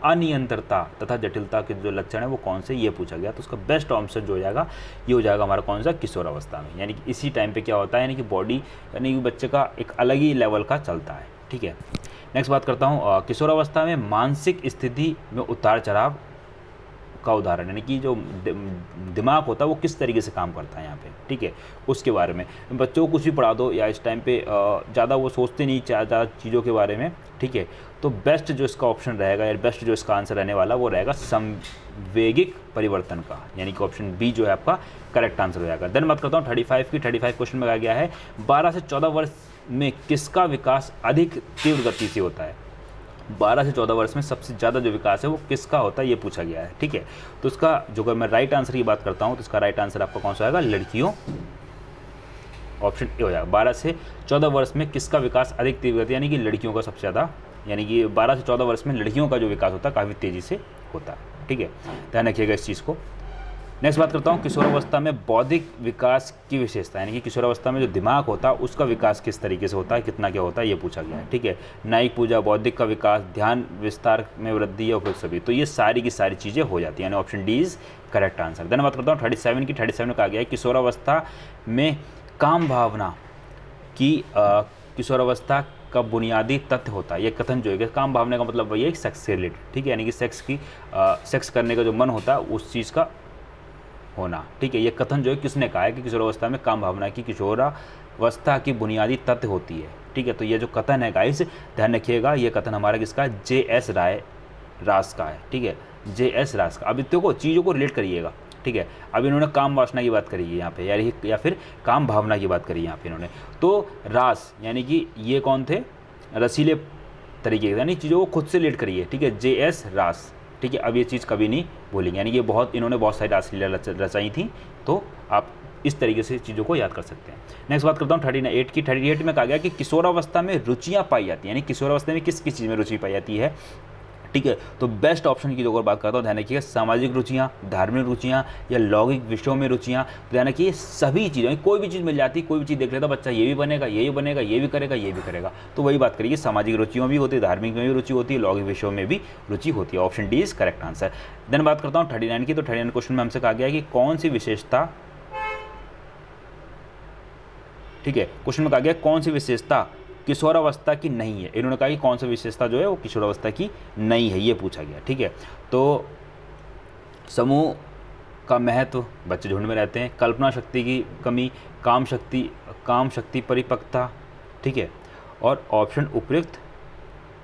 Speaker 1: अनियंत्रता तथा जटिलता के जो लक्षण है वो कौन से, ये पूछा गया। तो उसका बेस्ट ऑप्शन जो हो जाएगा ये हो जाएगा हमारा कौन सा, किशोरावस्था में, यानी कि इसी टाइम पे क्या होता है, यानी कि बॉडी, यानी कि बच्चे का एक अलग ही लेवल का चलता है। ठीक है, नेक्स्ट बात करता हूँ किशोरावस्था में मानसिक स्थिति में उतार चढ़ाव का उदाहरण, यानी कि जो दिमाग होता है वो किस तरीके से काम करता है यहाँ पे। ठीक है, उसके बारे में बच्चों को कुछ भी पढ़ा दो, या इस टाइम पे ज़्यादा वो सोचते नहीं ज़्यादा चीज़ों के बारे में। ठीक है, तो बेस्ट जो इसका ऑप्शन रहेगा, या बेस्ट जो इसका आंसर रहने वाला वो रहेगा संवेगिक परिवर्तन का, यानी कि ऑप्शन बी जो है आपका करेक्ट आंसर हो जाएगा। देन बात करता हूँ 35 क्वेश्चन में कहा गया है 12 से 14 वर्ष में किसका विकास अधिक तीव्र गति से होता है। 12 से 14 वर्ष में सबसे ज़्यादा जो विकास है वो किसका होता है, ये पूछा गया है। ठीक है, तो इसका जो अगर मैं राइट आंसर की बात करता हूँ तो इसका राइट आंसर आपका कौन सा आएगा, लड़कियों, ऑप्शन ए हो जाएगा। 12 से 14 वर्ष में किसका विकास अधिक तीव्र गति, यानी कि लड़कियों का सबसे ज़्यादा, यानी कि 12 से 14 वर्ष में लड़कियों का जो विकास होता है काफ़ी तेज़ी से होता है। ठीक है, ध्यान रखिएगा इस चीज़ को। नेक्स्ट बात करता हूँ किशोरावस्था में बौद्धिक विकास की विशेषता, यानी कि किशोरावस्था में जो दिमाग होता है उसका विकास किस तरीके से होता है, कितना क्या होता है, ये पूछा गया है। ठीक है, न्यायिक पूजा, बौद्धिक का विकास, ध्यान विस्तार में वृद्धि या उपयुक्त सभी, तो ये सारी की सारी चीज़ें हो जाती हैं, यानी option D is correct answer. Then बात करता हूँ 37 की। 37 में कहा गया है किशोरावस्था में काम भावना की किशोरावस्था का बुनियादी तथ्य होता है। ये कथन जो है, काम भावना का मतलब वही है सेक्स से रिलेटेड। ठीक है, यानी कि सेक्स करने का जो मन होता है उस चीज़ का होना। ठीक है, ये कथन जो है किसने कहा है कि किशोरावस्था में काम भावना की किशोरावस्था की बुनियादी तथ्य होती है। ठीक है, तो ये जो कथन है गाइस ध्यान रखिएगा, ये कथन हमारा किसका है, जे.एस. रास का है। ठीक है, जे.एस. रास का। अब इतने चीज़ों को रिलेट करिएगा। ठीक है, अब इन्होंने काम वासना की बात करी है यहाँ पे, या फिर काम भावना की बात करी है यहाँ पे इन्होंने। तो रास यानी कि ये कौन थे, रसीले तरीके के, यानी चीज़ों को खुद से रिलेट करिए। ठीक है, जे.एस. रास। ठीक है, अब ये चीज़ कभी नहीं भूलेंगे, यानी कि इन्होंने बहुत सारी रासलीला रचाई थी, तो आप इस तरीके से चीज़ों को याद कर सकते हैं। नेक्स्ट बात करता हूँ 38 की। 38 में कहा गया कि किशोरावस्था में रुचियाँ पाई जाती हैं, यानी किशोरावस्था में किस किस चीज़ में रुचि पाई जाती है। ठीक है। तो बेस्ट ऑप्शन की जो अगर बात करता हूँ, ध्यान रखिएगा सामाजिक रुचियाँ, धार्मिक रुचियाँ या लौकिक विषयों में रुचियाँ, तो ध्यान रखिए सभी चीज़ें, कोई भी चीज़ मिल जाती, कोई भी चीज़ देख लेता बच्चा, ये भी बनेगा, ये भी बनेगा, ये भी करेगा, ये भी करेगा। तो वही बात करिए, सामाजिक रुचियों में भी होती है, धार्मिक में भी रुचि होती है, लौकिक विषयों में भी रुचि होती है। Option D is correct answer. Then बात करता हूँ 39 की। तो 39 क्वेश्चन में हमसे कहा गया है कि कौन सी विशेषता, ठीक है, क्वेश्चन में कहा गया कौन सी विशेषता किशोरावस्था की नहीं है। इन्होंने कहा कि कौन सी विशेषता जो है वो किशोरावस्था की नहीं है, ये पूछा गया, ठीक है। तो समूह का महत्व, बच्चे झुंड में रहते हैं, कल्पना शक्ति की कमी, काम शक्ति परिपक्वता, ठीक है, और ऑप्शन उपयुक्त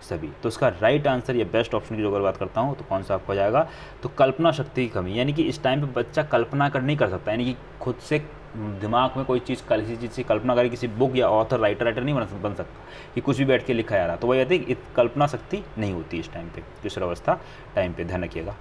Speaker 1: सभी। तो इसका राइट आंसर या बेस्ट ऑप्शन की जो अगर बात करता हूँ तो कौन सा आपको जाएगा, तो कल्पना शक्ति की कमी, यानी कि इस टाइम पे बच्चा कल्पना कर नहीं कर सकता, यानी कि खुद से दिमाग में कोई चीज़, किसी चीज़ की कल्पना करे, किसी बुक या ऑथर राइटर नहीं बन सकता कि कुछ भी बैठ के लिखा जा रहा। तो वही कहते हैं कल्पना शक्ति नहीं होती इस टाइम पे, किशोरावस्था टाइम पे, ध्यान रखिएगा।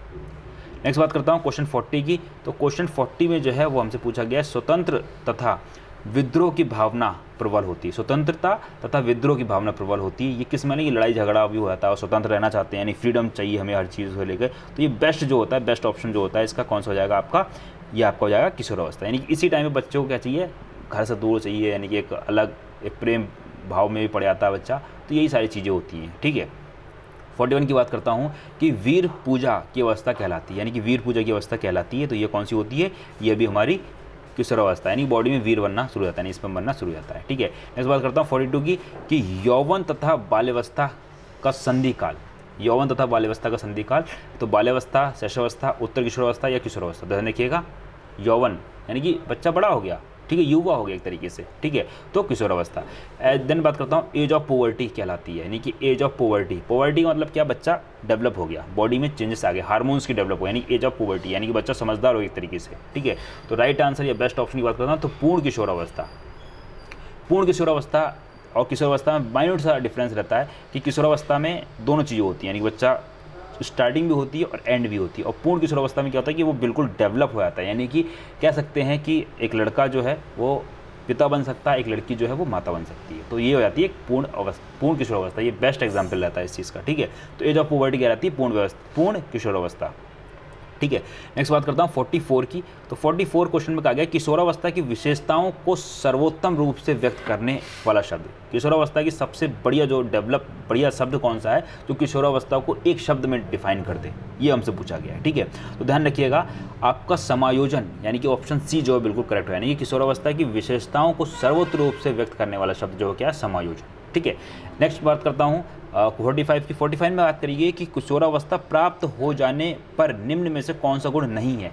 Speaker 1: नेक्स्ट बात करता हूँ क्वेश्चन 40 की। तो क्वेश्चन 40 में जो है वो हमसे पूछा गया है स्वतंत्र तथा विद्रोह की भावना प्रबल होती है। स्वतंत्रता तथा विद्रोह की भावना प्रबल होती है। ये किस माने कि लड़ाई झगड़ा भी होता है और स्वतंत्र रहना चाहते हैं, यानी फ्रीडम चाहिए हमें हर चीज़ को लेकर। तो ये बेस्ट जो होता है, बेस्ट ऑप्शन जो होता है इसका कौन सा हो जाएगा आपका, ये आपका हो जाएगा किशोरावस्था। यानी कि इसी टाइम में बच्चों को क्या चाहिए, घर से दूर चाहिए, यानी कि एक अलग एक प्रेम भाव में भी पड़ जाता है बच्चा। तो यही सारी चीज़ें होती हैं, ठीक है। 41 की बात करता हूँ कि वीर पूजा की अवस्था कहलाती है, यानी कि वीर पूजा की अवस्था कहलाती है। तो ये कौन सी होती है, ये भी हमारी किशोरावस्था, यानी बॉडी में वीर बनना शुरू हो जाता है, इस पर बनना शुरू हो जाता है, ठीक है। नेक्स्ट बात करता हूँ 42 की कि यौवन तथा बाल्यावस्था का संधि काल, यौवन तथा बाल्यावस्था का संधि काल। तो बाल्यावस्था, शैशवावस्था, उत्तर किशोरावस्था या किशोरावस्था, ध्यान रखिएगा। यौवन यानी कि बच्चा बड़ा हो गया, ठीक है, युवा हो गया एक तरीके से, ठीक है, तो किशोरावस्था। देन बात करता हूँ एज ऑफ पोवर्टी कहलाती है, यानी कि एज ऑफ पोवर्टी, पोवर्टी का मतलब क्या, बच्चा डेवलप हो गया, बॉडी में चेंजेस आ गए, हार्मोन्स की डेवलप हो, यानी एज ऑफ पोवर्टी, यानी कि बच्चा समझदार हो एक तरीके से, ठीक है। तो राइट आंसर या बेस्ट ऑप्शन की बात करता हूँ तो पूर्ण किशोरावस्था। पूर्ण किशोरावस्था और किशोरावस्था में माइन्यूट सा डिफरेंस रहता है कि किशोरावस्था में दोनों चीज़ें होती हैं, यानी कि बच्चा स्टार्टिंग भी होती है और एंड भी होती है। और पूर्ण किशोरावस्था में क्या होता है कि वो बिल्कुल डेवलप हो जाता है, यानी कि कह सकते हैं कि एक लड़का जो है वो पिता बन सकता है, एक लड़की जो है वो माता बन सकती है। तो ये हो जाती है पूर्ण किशोरावस्था। ये बेस्ट एग्जाम्पल रहता है इस चीज़ का, ठीक है। तो एज ऑफ पुबर्टी क्या रहती है, पूर्ण किशोरावस्था, ठीक है। नेक्स्ट बात करता हूँ 44 की। तो 44 क्वेश्चन में कहा गया किशोरावस्था की विशेषताओं को सर्वोत्तम रूप से व्यक्त करने वाला शब्द। किशोरावस्था की सबसे बढ़िया जो बढ़िया शब्द कौन सा है जो किशोरावस्था को एक शब्द में डिफाइन कर दे, ये हमसे पूछा गया है, ठीक है। तो ध्यान रखिएगा आपका समायोजन, यानी कि ऑप्शन सी जो है बिल्कुल करेक्ट है, यानी कि किशोरावस्था की विशेषताओं को सर्वोत्तम रूप से व्यक्त करने वाला शब्द जो है क्या है, समायोजन, ठीक है। नेक्स्ट बात करता हूँ 45 की। 45 में बात करिए कि किशोरावस्था प्राप्त हो जाने पर निम्न में से कौन सा गुण नहीं है।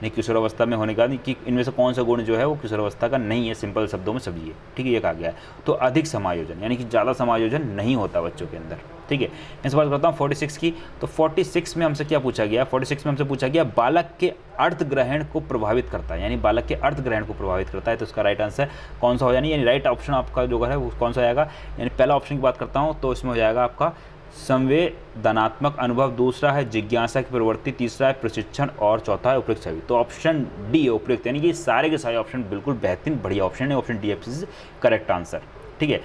Speaker 1: नहीं, किशोरावस्था में होने का नहीं कि इनमें से कौन सा गुण जो है वो किशोरावस्था का नहीं है, सिंपल शब्दों में समझिए, ठीक है, ये कहा गया है। तो अधिक समायोजन, यानी कि ज़्यादा समायोजन नहीं होता बच्चों के अंदर, ठीक है। इस बात करता हूँ 46 की। तो 46 में हमसे क्या पूछा गया, 46 में हमसे पूछा गया बालक के अर्थ ग्रहण को प्रभावित करता है, यानी बालक के अर्थ ग्रहण को प्रभावित करता है। तो इसका राइट आंसर कौन सा हो, यानी राइट ऑप्शन आपका जो है वो कौन सा आएगा, यानी पहला ऑप्शन की बात करता हूँ तो इसमें हो जाएगा आपका संवेदनात्मक अनुभव, दूसरा है जिज्ञासा की प्रवृत्ति, तीसरा है प्रशिक्षण और चौथा है उपयुक्त छवि। तो ऑप्शन डी है उपयुक्त, यानी कि सारे के सारे ऑप्शन बिल्कुल बेहतरीन बढ़िया ऑप्शन है, option D is correct answer, ठीक है।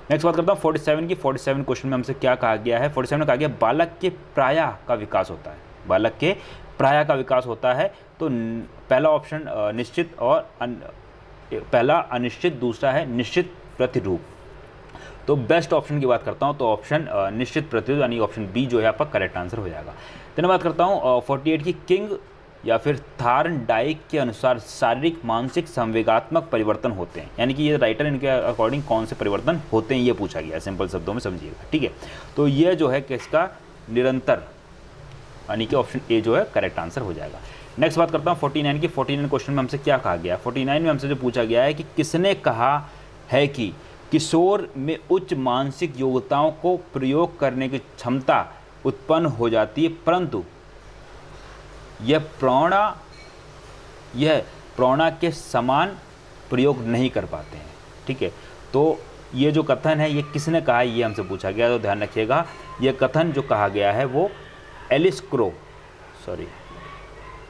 Speaker 1: नेक्स्ट बात करता हूँ 47 की। 47 क्वेश्चन में हमसे क्या कहा गया है, 47 में कहा गया बालक के प्राय का विकास होता है, बालक के प्राय का विकास होता है। तो पहला ऑप्शन निश्चित और पहला अनिश्चित, दूसरा है निश्चित प्रतिरूप। तो बेस्ट ऑप्शन की बात करता हूं तो ऑप्शन निश्चित प्रतिरूप यानी ऑप्शन बी जो है आपका करेक्ट आंसर हो जाएगा। then बात करता हूं 48 की किंग या फिर थार्नडाइक के अनुसार शारीरिक मानसिक संवेगात्मक परिवर्तन होते हैं, यानी कि ये राइटर इनके अकॉर्डिंग कौन से परिवर्तन होते हैं ये पूछा गया है, सिंपल शब्दों में समझिएगा, ठीक है। तो ये जो है किसका निरंतर, यानी कि ऑप्शन ए जो है करेक्ट आंसर हो जाएगा। नेक्स्ट बात करता हूँ 49 की। 49 क्वेश्चन में हमसे क्या कहा गया, 49 में हमसे जो पूछा गया है कि किसने कहा है कि किशोर में उच्च मानसिक योग्यताओं को प्रयोग करने की क्षमता उत्पन्न हो जाती है, परंतु यह प्रौढ़ा के समान प्रयोग नहीं कर पाते हैं, ठीक है। तो ये जो कथन है ये किसने कहा है ये हमसे पूछा गया, तो ध्यान रखिएगा ये कथन जो कहा गया है वो एलिस क्रो, सॉरी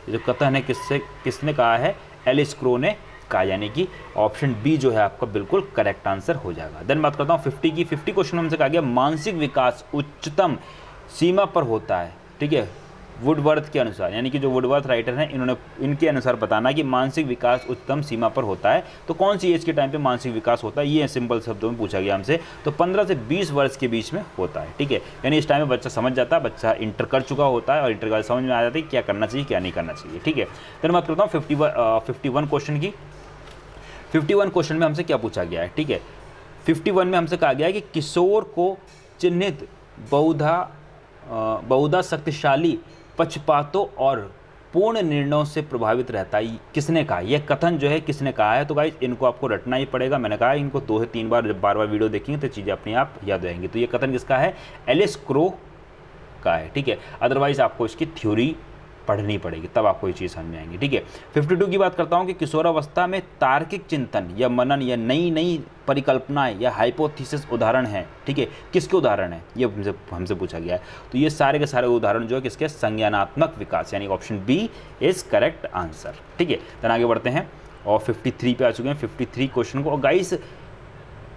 Speaker 1: जो कथन है किसने कहा है, एलिस क्रो ने कहा, यानी कि ऑप्शन बी जो है आपका बिल्कुल करेक्ट आंसर हो जाएगा। देन बात करता हूँ 50 की। 50 क्वेश्चन हमसे कहा गया मानसिक विकास उच्चतम सीमा पर होता है, ठीक है, वुडवर्थ के अनुसार, यानी कि जो वुडवर्थ राइटर हैं इन्होंने इनके अनुसार बताना कि मानसिक विकास उच्चतम सीमा पर होता है। तो कौन सी एज के टाइम पे मानसिक विकास होता है, ये सिंपल शब्दों में पूछा गया हमसे। तो 15 से 20 वर्ष के बीच में होता है, ठीक है, यानी इस टाइम में बच्चा समझ जाता है, बच्चा इंटर कर चुका होता है और इंटर कर समझ में आ जाता है क्या करना चाहिए क्या नहीं करना चाहिए, ठीक है। फिर बात करता हूँ 51 क्वेश्चन की। 51 क्वेश्चन में हमसे क्या पूछा गया है, ठीक है। 51 में हमसे कहा गया है कि किशोर को चिन्हित बहुधा शक्तिशाली पक्षपातों और पूर्ण निर्णयों से प्रभावित रहता है, किसने कहा, यह कथन जो है किसने कहा है। तो गाइस इनको आपको रटना ही पड़ेगा, मैंने कहा इनको 2 से 3 बार, जब बार वीडियो देखेंगे तो चीज़ें अपने आप याद रहेंगी। तो ये कथन किसका है, एलिस क्रो का है, ठीक है। अदरवाइज आपको इसकी थ्योरी पढ़नी पड़ेगी, तब आपको ये चीज़ समझ में आएंगी, ठीक है। 52 की बात करता हूँ कि किशोरावस्था में तार्किक चिंतन या मनन या नई नई परिकल्पनाएं या हाइपोथेसिस उदाहरण हैं, ठीक है, किसके उदाहरण हैं, ये हमसे पूछा गया है। तो ये सारे के सारे उदाहरण जो है किसके, संज्ञानात्मक विकास, यानी option B is correct answer, ठीक है। तो आगे बढ़ते हैं और 53 पे आ चुके हैं, 53 क्वेश्चन को। और गाइस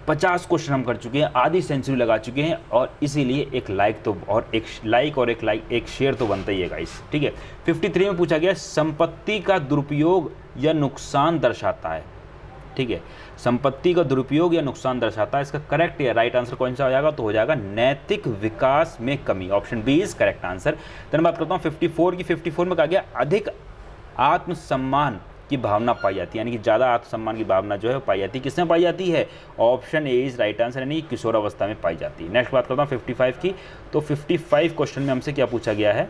Speaker 1: 50 क्वेश्चन हम कर चुके हैं, आधी सेंचुरी लगा चुके हैं, और इसीलिए एक लाइक तो और एक शेयर तो बनता ही है गाइस, ठीक है। 53 में पूछा गया संपत्ति का दुरुपयोग या नुकसान दर्शाता है, ठीक है, संपत्ति का दुरुपयोग या नुकसान दर्शाता है। इसका करेक्ट या राइट आंसर कौन सा हो जाएगा, तो हो जाएगा नैतिक विकास में कमी, option B is correct answer. धन्यवाद बात करता हूँ 54 की। 54 में कहा गया अधिक आत्मसम्मान की भावना पाई जाती है, यानी कि ज़्यादा आत्मसम्मान की भावना जो है पाई जाती है, किसमें पाई जाती है, option A is right answer, यानी किशोरावस्था में पाई जाती है। नेक्स्ट बात करता हूँ 55 की। तो 55 क्वेश्चन में हमसे क्या पूछा गया है,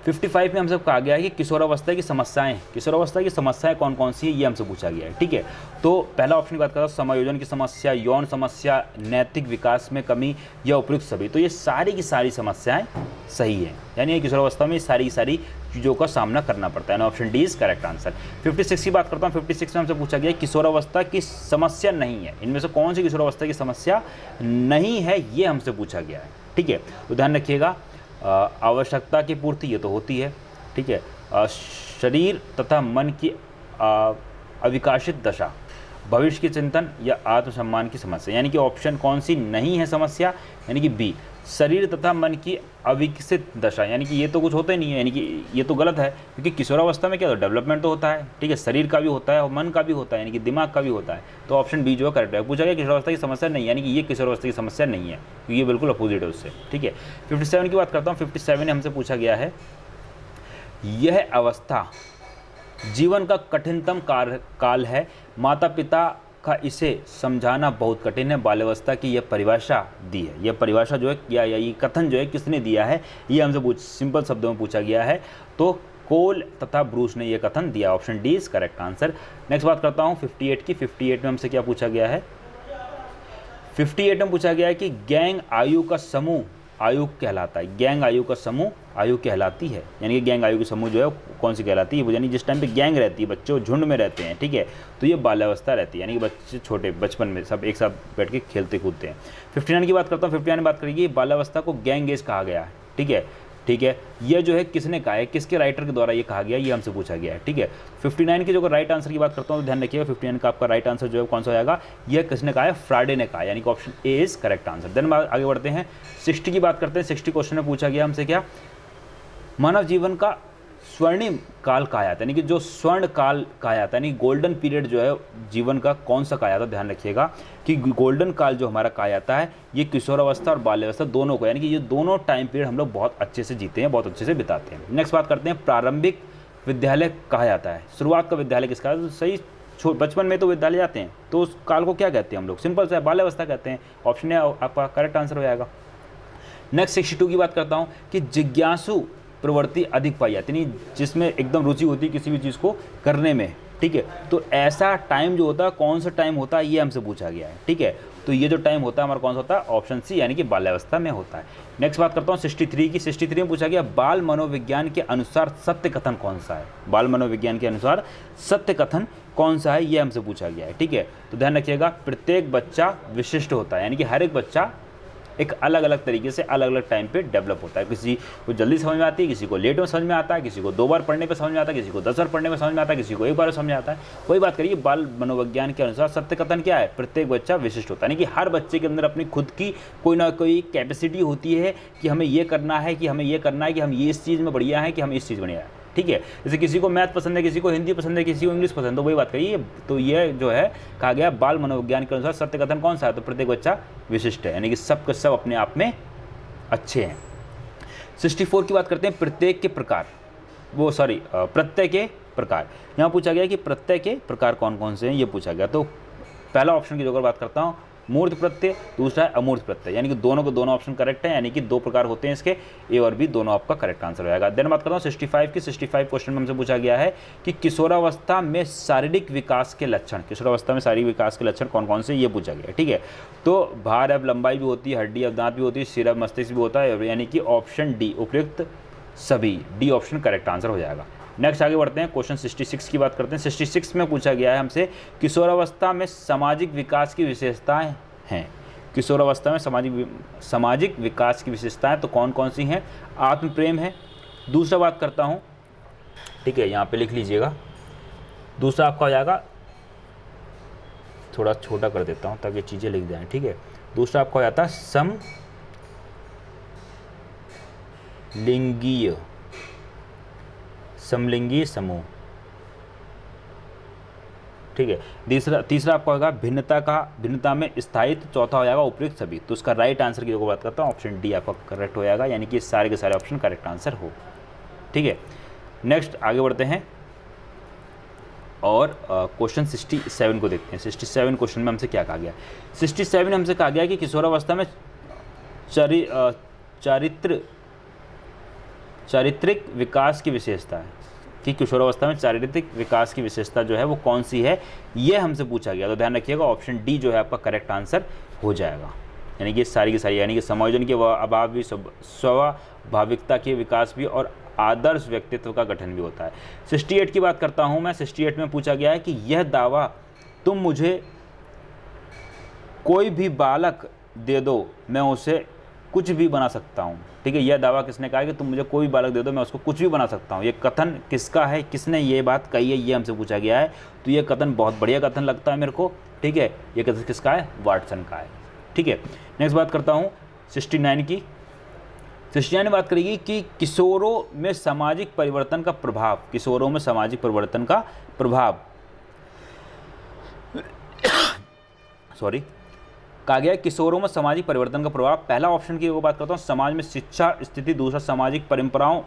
Speaker 1: 55 में हमसे कहा गया है कि किशोरावस्था की समस्याएं कौन कौन सी है, ये हमसे पूछा गया है, ठीक है। तो पहला ऑप्शन की बात करता हूँ समायोजन की समस्या, यौन समस्या, नैतिक विकास में कमी या उपयुक्त सभी। तो ये सारी की सारी समस्याएं सही हैं, यानी किशोरावस्था में सारी की सारी चीज़ों का सामना करना पड़ता है, option D is correct answer. 56 की बात करता हूँ। 56 में हमसे पूछा गया किशोरावस्था की समस्या नहीं है, इनमें से कौन सी किशोरावस्था की समस्या नहीं है, ये हमसे पूछा गया है, ठीक है। तो ध्यान रखिएगा, आवश्यकता की पूर्ति ये तो होती है, ठीक है, शरीर तथा मन की अविकासित दशा, भविष्य के चिंतन या आत्मसम्मान की समस्या, यानी कि ऑप्शन कौन सी नहीं है समस्या, यानी कि बी, शरीर तथा मन की अविकसित दशा, यानी कि ये तो कुछ होता ही नहीं है, यानी कि ये तो गलत है, क्योंकि किशोरावस्था में क्या होता है, डेवलपमेंट तो होता है, ठीक है, शरीर का भी होता है और मन का भी होता है, यानी कि दिमाग का भी होता है। तो ऑप्शन बी जो है करेक्ट है। पूछा गया किशोरावस्था की समस्या नहीं, यानी कि ये किशोरावस्था की समस्या नहीं है, क्योंकि ये बिल्कुल अपोजिट है उससे, ठीक है। 57 की बात करता हूँ। 57 में हमसे पूछा गया है यह अवस्था जीवन का कठिनतम काल है, माता पिता का इसे समझाना बहुत कठिन है, बाल्यावस्था की यह परिभाषा दी है, यह परिभाषा जो है या ये कथन जो है किसने दिया है, ये हमसे सिंपल शब्दों में पूछा गया है। तो कोल तथा ब्रूस ने यह कथन दिया, option D is correct answer. Next बात करता हूँ 58 की। 58 में हमसे क्या पूछा गया है, 58 में पूछा गया है कि गैंग आयु का समूह आयु कहलाता है, गैंग आयु का समूह आयु कहलाती है, यानी कि गैंग आयु की समूह जो है कौन सी कहलाती है, यानी जिस टाइम पे गैंग रहती है, बच्चे झुंड में रहते हैं, ठीक है, तो ये बाल्यावस्था रहती है, यानी कि बच्चे छोटे बचपन में सब एक साथ बैठ के खेलते कूदते हैं। 59 की बात करता हूँ। 59 में बात करेगी बाल्यावस्था को गैंग एज कहा गया है, ठीक है, यह जो है किसने कहा है, किसके राइटर के द्वारा ये कहा गया, ये हमसे पूछा गया है, ठीक है। 59 की जो राइट आंसर की बात करता हूँ तो ध्यान रखिएगा 59 का आपका राइट आंसर जो है कौन सा आएगा, यह किसने कहा है, फ्राइडे ने कहा, यानी कि option A is correct answer. Then आगे बढ़ते हैं 60 की बात करते हैं। 60 क्वेश्चन में पूछा गया हमसे क्या, मानव जीवन का स्वर्णिम काल कहा जाता है, यानी कि जो स्वर्ण काल कहा जाता है, यानी गोल्डन पीरियड जो है जीवन का कौन सा कहा जाता है, ध्यान रखिएगा कि गोल्डन काल जो हमारा कहा जाता है ये किशोरावस्था और बाल्यावस्था दोनों को, यानी कि ये दोनों टाइम पीरियड हम लोग बहुत अच्छे से जीते हैं, बहुत अच्छे से बिताते हैं। नेक्स्ट बात करते हैं प्रारंभिक विद्यालय कहा जाता है, शुरुआत का विद्यालय किसका है, तो सही बचपन में तो विद्यालय जाते हैं, तो उस काल को क्या कहते हैं हम लोग, सिंपल सा बाल्यावस्था कहते हैं, ऑप्शन ए आपका करेक्ट आंसर हो जाएगा। नेक्स्ट 62 की बात करता हूँ कि जिज्ञासु प्रवृत्ति अधिक पाई जाती है, जिसमें एकदम रुचि होती है किसी भी चीज़ को करने में, ठीक है, तो ऐसा टाइम जो होता है कौन सा टाइम होता है ये हमसे पूछा गया है, ठीक है। तो ये जो टाइम होता है हमारा कौन सा होता है, ऑप्शन सी, यानी कि बाल्यावस्था में होता है। नेक्स्ट बात करता हूँ 63 की। 63 में पूछा गया बाल मनोविज्ञान के अनुसार सत्य कथन कौन सा है, बाल मनोविज्ञान के अनुसार सत्य कथन कौन सा है, ये हमसे पूछा गया है, ठीक है। तो ध्यान रखिएगा प्रत्येक बच्चा विशिष्ट होता है, यानी कि हर एक बच्चा एक अलग अलग तरीके से अलग अलग टाइम पे डेवलप होता है। किसी को जल्दी समझ में आती है, किसी को लेट में समझ में आता है, किसी को 2 बार पढ़ने पे समझ में आता है, किसी को 10 बार पढ़ने में समझ में आता है, किसी को 1 बार समझ में आता है। वही बात करिए, बाल मनोविज्ञान के अनुसार सत्य कथन क्या है, प्रत्येक बच्चा विशिष्ट होता है, यानी कि हर बच्चे के अंदर अपनी खुद की कोई ना कोई कैपेसिटी होती है कि हमें ये करना है, कि हमें ये करना है, कि हम ये इस चीज़ में बढ़िया है, कि हम इस चीज़ बढ़िया है। ठीक है, जैसे किसी को मैथ पसंद है, किसी को हिंदी पसंद है, किसी को इंग्लिश पसंद है, तो वही बात करिए। तो ये जो है कहा गया बाल मनोविज्ञान के अनुसार सत्य कथन कौन सा है, तो प्रत्येक बच्चा विशिष्ट है, यानी कि सब के सब अपने आप में अच्छे हैं। 64 की बात करते हैं, प्रत्येक के प्रकार, प्रत्यय के प्रकार। यहाँ पूछा गया कि प्रत्यय के प्रकार कौन कौन से हैं, ये पूछा गया। तो पहला ऑप्शन की जो बात करता हूँ, मूर्त प्रत्यय, दूसरा है अमूर्त प्रत्यय, यानी कि दोनों के दोनों ऑप्शन करेक्ट है, यानी कि 2 प्रकार होते हैं इसके, ए और बी दोनों आपका करेक्ट आंसर हो जाएगा। देन बात करता हूँ 65 की। 65 क्वेश्चन में हमसे पूछा गया है कि किशोरावस्था में शारीरिक विकास के लक्षण, किशोरावस्था में शारीरिक विकास के लक्षण कौन कौन से, ये पूछा गया। ठीक है, तो भार अब लंबाई भी होती है, हड्डी अब दांत भी होती है, सिर अब मस्तिष्क भी होता है, यानी कि ऑप्शन डी उपयुक्त सभी, डी ऑप्शन करेक्ट आंसर हो जाएगा। नेक्स्ट आगे बढ़ते हैं, क्वेश्चन 66 की बात करते हैं। 66 में पूछा गया है हमसे किशोरावस्था में सामाजिक विकास की विशेषताएं हैं। किशोरावस्था में सामाजिक विकास की विशेषताएं तो कौन कौन सी हैं, आत्म प्रेम है। दूसरा बात करता हूं, ठीक है, यहाँ पे लिख लीजिएगा, दूसरा आपका हो जाएगा, थोड़ा छोटा कर देता हूं ताकि चीज़ें लिख जाएं। ठीक है, दूसरा आपका हो जाता है समलिंगी समूह। ठीक है, तीसरा आपका होगा भिन्नता में स्थायित्व। चौथा हो जाएगा उपयुक्त सभी। तो उसका राइट आंसर की जो बात करता हूँ, ऑप्शन डी आपका करेक्ट हो जाएगा, यानी कि सारे के सारे ऑप्शन करेक्ट आंसर हो। ठीक है, नेक्स्ट आगे बढ़ते हैं और क्वेश्चन 67 को देखते हैं। 67 क्वेश्चन में हमसे क्या कहा गया। 67 में हमसे कहा गया कि किशोरावस्था में चारित्रिक विकास की विशेषता है, कि किशोरावस्था में चारित्रिक विकास की विशेषता जो है वो कौन सी है, ये हमसे पूछा गया। तो ध्यान रखिएगा, ऑप्शन डी जो है आपका करेक्ट आंसर हो जाएगा, यानी कि सारी की सारी, यानी कि समायोजन के अभाव भी, स्वाभाविकता के विकास भी और आदर्श व्यक्तित्व का गठन भी होता है। 68 की बात करता हूँ मैं। 68 में पूछा गया है कि यह दावा, तुम मुझे कोई भी बालक दे दो, मैं उसे कुछ भी बना सकता हूँ। ठीक है, यह दावा किसने कहा है कि तुम मुझे कोई भी बालक दे दो, मैं उसको कुछ भी बना सकता हूँ। ये कथन किसका है, किसने ये बात कही है, ये हमसे पूछा गया है। तो ये कथन बहुत बढ़िया कथन लगता है मेरे को। ठीक है, ये कथन किसका है, वाटसन का है। ठीक है, नेक्स्ट बात करता हूँ 69 की। 69 में बात करेगी कि किशोरों में सामाजिक परिवर्तन का प्रभाव, किशोरों में सामाजिक परिवर्तन का प्रभाव कहा गया है किशोरों में सामाजिक परिवर्तन का प्रभाव। पहला ऑप्शन की बात करता हूँ, समाज में शिक्षा स्थिति। दूसरा सामाजिक परंपराओं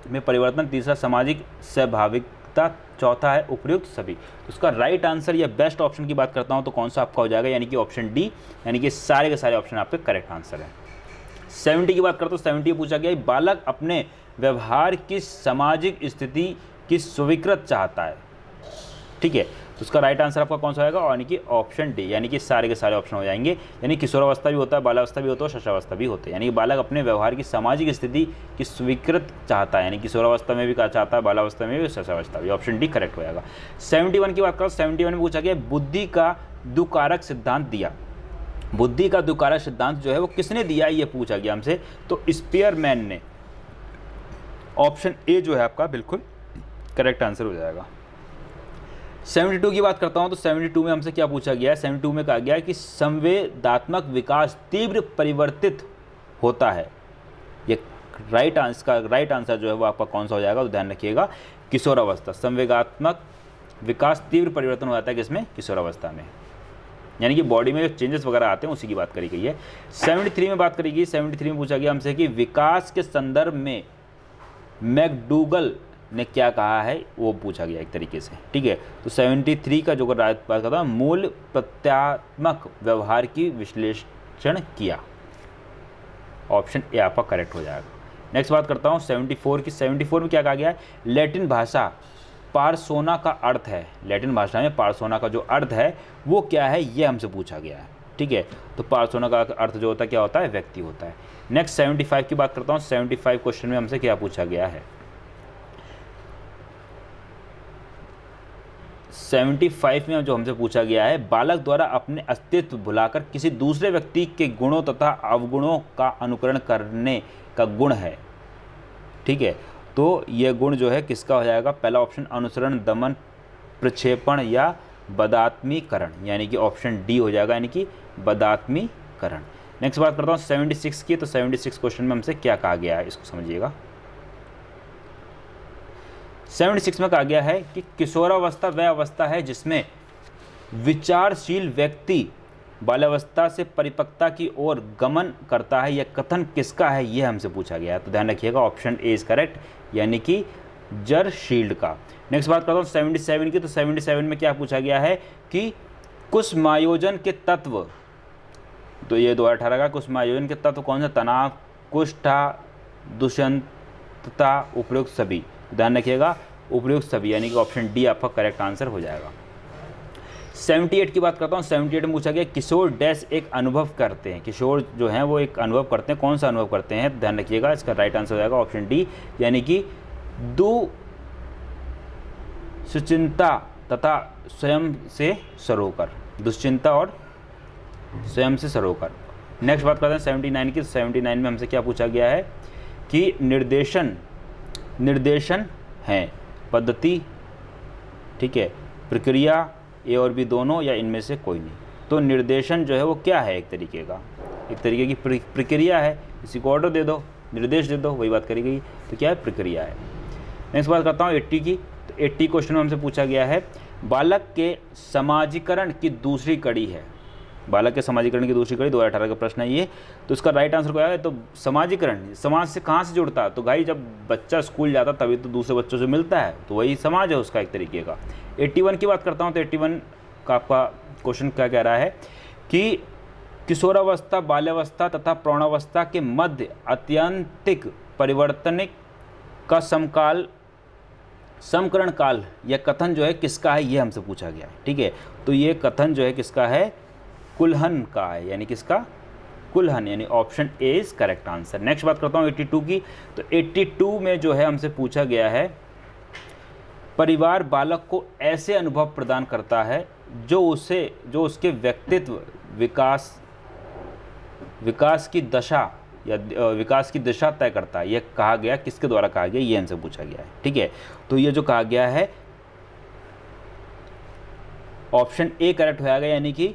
Speaker 1: में परिवर्तन। तीसरा सामाजिक सहभागिता। चौथा है उपयुक्त सभी। तो उसका राइट आंसर या बेस्ट ऑप्शन की बात करता हूँ तो कौन सा आपका हो जाएगा, यानी कि ऑप्शन डी, यानी कि सारे के सारे ऑप्शन आपके करेक्ट आंसर है। 70 की बात करता हूँ। 70 पूछा गया, बालक अपने व्यवहार की सामाजिक स्थिति की स्वीकृत चाहता है। ठीक है, तो उसका राइट आंसर आपका कौन सा होगा, यानी कि ऑप्शन डी, यानी कि सारे के सारे ऑप्शन हो जाएंगे। यानी किशोरावस्था भी होता है, बालावस्था भी होता है, शैशवावस्था भी होता है, यानी कि बालक अपने व्यवहार की सामाजिक स्थिति की स्वीकृत चाहता है, यानी किशोरावस्था में भी चाहता है, बालावस्था में भी, शैशवावस्था भी। ऑप्शन डी करेक्ट हो जाएगा। 71 की बात करो। 71 में पूछा गया, बुद्धि का दुकारक सिद्धांत दिया। बुद्धि का दुकारक सिद्धांत जो है वो किसने दिया, ये पूछा गया हमसे। तो स्पीयरमैन ने। ऑप्शन ए जो है आपका बिल्कुल करेक्ट आंसर हो जाएगा। 72 की बात करता हूं तो 72 में हमसे क्या पूछा गया है। 72 में कहा गया है कि संवेदात्मक विकास तीव्र परिवर्तित होता है। ये राइट आंसर जो है वो आपका कौन सा हो जाएगा, तो ध्यान रखिएगा, किशोरावस्था। संवेगात्मक विकास तीव्र परिवर्तन हो जाता है किसमें, किशोरावस्था में, यानी कि बॉडी में जो चेंजेस वगैरह आते हैं उसी की बात करी गई है। 73 में बात करेगी। 73 में पूछा गया हमसे कि विकास के संदर्भ में मैकडूगल ने क्या कहा है, वो पूछा गया एक तरीके से। ठीक है, तो 73 का जो बात करता है, मूल प्रत्यात्मक व्यवहार की विश्लेषण किया। ऑप्शन ए आपका करेक्ट हो जाएगा। नेक्स्ट बात करता हूँ 74 की। 74 में क्या कहा गया है, लैटिन भाषा पार्सोना का अर्थ है। लैटिन भाषा में पार्सोना का जो अर्थ है वो क्या है, ये हमसे पूछा गया है। ठीक है, तो पार्सोना का अर्थ जो होता है क्या होता है, व्यक्ति होता है। नेक्स्ट 75 की बात करता हूँ। 75 क्वेश्चन में हमसे क्या पूछा गया है। 75 में जो हमसे पूछा गया है, बालक द्वारा अपने अस्तित्व भुलाकर किसी दूसरे व्यक्ति के गुणों तथा अवगुणों का अनुकरण करने का गुण है। ठीक है, तो यह गुण जो है किसका हो जाएगा? पहला ऑप्शन अनुसरण, दमन, प्रक्षेपण या बदात्मीकरण, यानी कि ऑप्शन डी हो जाएगा, यानी कि बदात्मीकरण। नेक्स्ट बात करता हूँ 76 की। तो 76 क्वेश्चन में हमसे क्या कहा गया है, इसको समझिएगा। 76 में कहा गया है कि किशोरावस्था वह अवस्था है जिसमें विचारशील व्यक्ति बाल्यावस्था से परिपक्वता की ओर गमन करता है। यह कथन किसका है, यह हमसे पूछा गया है। तो ध्यान रखिएगा, ऑप्शन ए इज करेक्ट, यानी कि जरशील्ड का। नेक्स्ट बात करता हूँ 77 की। तो 77 में क्या पूछा गया है कि कुसुमायोजन के तत्व, तो ये 2018 का कुसुमायोजन के तत्व कौन सा? तनाव, कुष्ठा, दुष्यंतता, उपयुक्त सभी। ध्यान रखिएगा, उपयुक्त सभी, यानी कि ऑप्शन डी आपका करेक्ट आंसर हो जाएगा। 78 की बात करता हूँ। 78 में पूछा गया किशोर डैश एक अनुभव करते हैं। किशोर जो हैं वो एक अनुभव करते हैं, कौन सा अनुभव करते हैं? ध्यान रखिएगा, इसका राइट आंसर हो जाएगा ऑप्शन डी, यानी कि दुश्चिंता तथा स्वयं से सरोकर, दुश्चिंता और स्वयं से सरोकर। नेक्स्ट बात करते हैं 79 की। 79 में हमसे क्या पूछा गया है कि निर्देशन है पद्धति, ठीक है, प्रक्रिया, ए और बी दोनों या इनमें से कोई नहीं। तो निर्देशन जो है वो क्या है? एक तरीके की प्रक्रिया है। इसी को ऑर्डर दे दो, निर्देश दे दो, वही बात करी गई। तो क्या है? प्रक्रिया है। नेक्स्ट बात करता हूँ 80 की। तो 80 क्वेश्चन में हमसे पूछा गया है बालक के समाजीकरण की दूसरी कड़ी है। बालक के समाजीकरण की दूसरी कड़ी 2018 का प्रश्न है ये। तो इसका राइट आंसर क्या है? तो समाजीकरण समाज से कहाँ से जुड़ता है? तो भाई जब बच्चा स्कूल जाता तभी तो दूसरे बच्चों से मिलता है, तो वही समाज है उसका एक तरीके का। 81 की बात करता हूँ। तो 81 का आपका क्वेश्चन क्या कह रहा है कि किशोरावस्था, बाल्यावस्था तथा प्रौढ़ावस्था के मध्य अत्यंतिक परिवर्तनिक का समकरण काल, यह कथन जो है किसका है? ये हमसे पूछा गया है। ठीक है, तो ये कथन जो है किसका है? कुल्हन का है, यानी किसका? कुल्हन, यानी option A is correct answer. Next बात करता हूँ 82 की। तो 82 में जो है हमसे पूछा गया है परिवार बालक को ऐसे अनुभव प्रदान करता है जो उसके व्यक्तित्व विकास की दशा या विकास की दिशा तय करता है। यह कहा गया, किसके द्वारा कहा गया? ये हमसे पूछा गया है। ठीक है, तो ये जो कहा गया है ऑप्शन ए करेक्ट हो जाएगा, यानी कि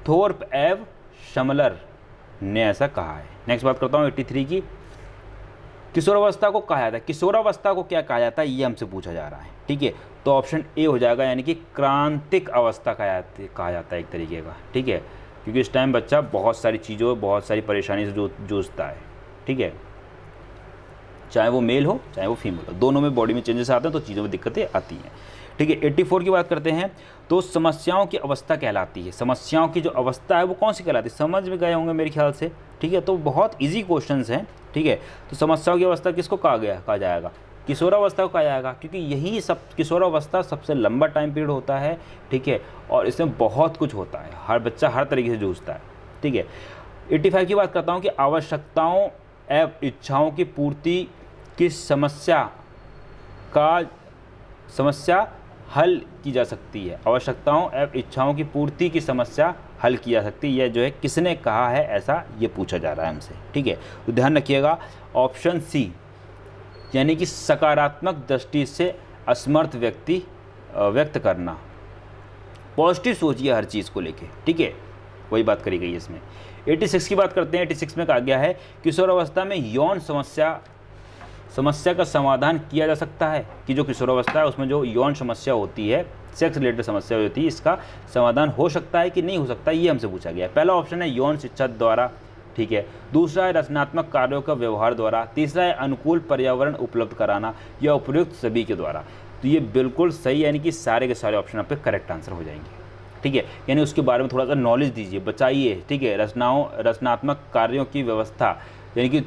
Speaker 1: थोर्प एव शमलर ने ऐसा कहा है। नेक्स्ट बात करता हूँ 83 की। किशोरावस्था को कहा जाता है, किशोरावस्था को क्या कहा जाता है ये हमसे पूछा जा रहा है। ठीक है, तो ऑप्शन ए हो जाएगा, यानी कि क्रांतिक अवस्था कहा जाता है एक तरीके का। ठीक है, क्योंकि इस टाइम बच्चा बहुत सारी चीज़ों, बहुत सारी परेशानी से जूझता है। ठीक है, चाहे वो मेल हो चाहे वो फीमेल हो, दोनों में बॉडी में चेंजेस आते हैं तो चीज़ों में दिक्कतें आती हैं। ठीक है, 84 की बात करते हैं। तो समस्याओं की अवस्था कहलाती है। समस्याओं की जो अवस्था है वो कौन सी कहलाती है? समझ में गए होंगे मेरे ख्याल से। ठीक है, तो बहुत इजी क्वेश्चंस हैं। ठीक है, तो समस्याओं की अवस्था किसको कहा जाएगा? किशोरावस्था को कहा जाएगा, क्योंकि यही सब किशोरावस्था सबसे लंबा टाइम पीरियड होता है। ठीक है, और इसमें बहुत कुछ होता है, हर बच्चा हर तरीके से जूझता है। ठीक है, 85 की बात करता हूँ कि आवश्यकताओं एवं इच्छाओं की पूर्ति की समस्या हल की जा सकती है। आवश्यकताओं एवं इच्छाओं की पूर्ति की समस्या हल की जा सकती है, यह जो है किसने कहा है ऐसा ये पूछा जा रहा है हमसे। ठीक है, तो ध्यान रखिएगा ऑप्शन सी, यानी कि सकारात्मक दृष्टि से असमर्थ व्यक्ति व्यक्त करना। पॉजिटिव सोचिए हर चीज़ को लेके। ठीक है, वही बात करी गई है इसमें। 86 की बात करते हैं। 86 में कहा गया है किशोरावस्था में यौन समस्या का समाधान किया जा सकता है। कि जो किशोरावस्था है उसमें जो यौन समस्या होती है, सेक्स रिलेटेड समस्या होती है, इसका समाधान हो सकता है कि नहीं हो सकता, ये हमसे पूछा गया है। पहला ऑप्शन है यौन शिक्षा द्वारा। ठीक है, दूसरा है रचनात्मक कार्यों का व्यवहार द्वारा, तीसरा है अनुकूल पर्यावरण उपलब्ध कराना, या उपयुक्त सभी के द्वारा। तो ये बिल्कुल सही, यानी कि सारे के सारे ऑप्शन आप पे करेक्ट आंसर हो जाएंगे। ठीक है, यानी उसके बारे में थोड़ा सा नॉलेज दीजिए, बचाइए। ठीक है, रचनात्मक कार्यों की व्यवस्था, यानी कि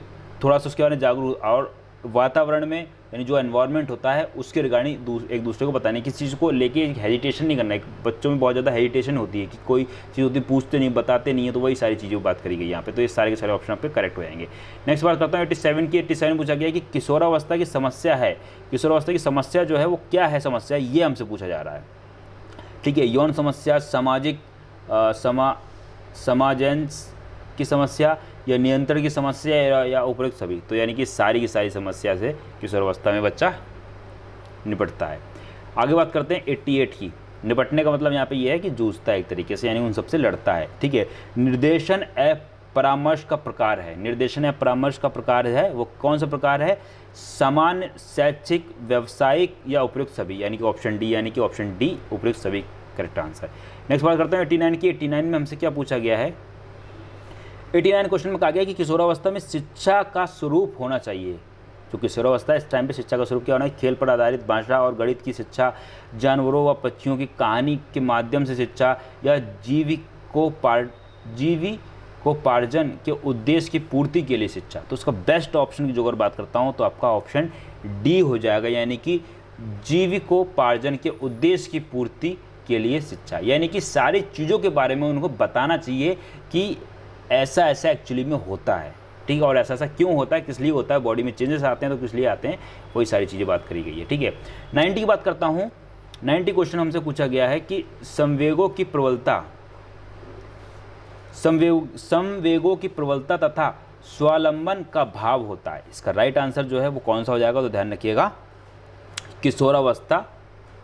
Speaker 1: थोड़ा सा उसके बारे में जागरूक, और वातावरण में यानी जो एनवायरनमेंट होता है उसके रिगार्डिंग एक दूसरे को बताने, किसी चीज़ को लेके हेजिटेशन नहीं करना है। बच्चों में बहुत ज़्यादा हेजिटेशन होती है कि कोई चीज़ होती है पूछते नहीं, बताते नहीं है, तो वही सारी चीज़ों की बात करी गई यहाँ पे। तो ये सारे के सारे ऑप्शन पे करेक्ट हो जाएंगे। नेक्स्ट बात करता हूँ 87 की। 87 पूछा गया कि किशोरावस्था की समस्या है, किशोरावस्था की समस्या जो है वो क्या है समस्या, ये हमसे पूछा जा रहा है। ठीक है। यौन समस्या, सामाजिक समाजेंस की समस्या या नियंत्रण की समस्या या उपरोक्त सभी। तो यानी कि सारी की सारी समस्या से किशोरावस्था में बच्चा निपटता है। आगे बात करते हैं 88 की। निपटने का मतलब यहाँ पे ये है कि जूझता है एक तरीके से, यानी उन सबसे लड़ता है। ठीक है। निर्देशन एवं परामर्श का प्रकार है। निर्देशन या परामर्श का प्रकार है वो कौन सा प्रकार है? सामान्य, शैक्षिक, व्यावसायिक या उपयुक्त सभी, यानी कि ऑप्शन डी, यानी कि ऑप्शन डी उपयुक्त सभी करेक्ट आंसर। नेक्स्ट बात करते हैं 89 की। 89 में हमसे क्या पूछा गया है? 89 क्वेश्चन में कहा गया कि किशोरावस्था में शिक्षा का स्वरूप होना चाहिए। जो किशोरावस्था है इस टाइम पे शिक्षा का स्वरूप क्या होना है? खेल पर आधारित भाषा और गणित की शिक्षा, जानवरों व पक्षियों की कहानी के माध्यम से शिक्षा, या जीविकोपार्जन के उद्देश्य की पूर्ति के लिए शिक्षा। तो उसका बेस्ट ऑप्शन की जो अगर बात करता हूँ तो आपका ऑप्शन डी हो जाएगा, यानी कि जीविकोपार्जन के उद्देश्य की पूर्ति के लिए शिक्षा। यानी कि सारी चीज़ों के बारे में उनको बताना चाहिए कि ऐसा ऐसा एक्चुअली में होता है, ठीक है, और ऐसा ऐसा क्यों होता है, किस लिए होता है, बॉडी में चेंजेस आते हैं तो किस लिए आते हैं, वही सारी चीज़ें बात करी गई है। ठीक है। 90 की बात करता हूँ। 90 क्वेश्चन हमसे पूछा गया है कि संवेगों की प्रबलता तथा स्वावलंबन का भाव होता है। इसका राइट आंसर जो है वो कौन सा हो जाएगा? तो ध्यान रखिएगा, किशोरावस्था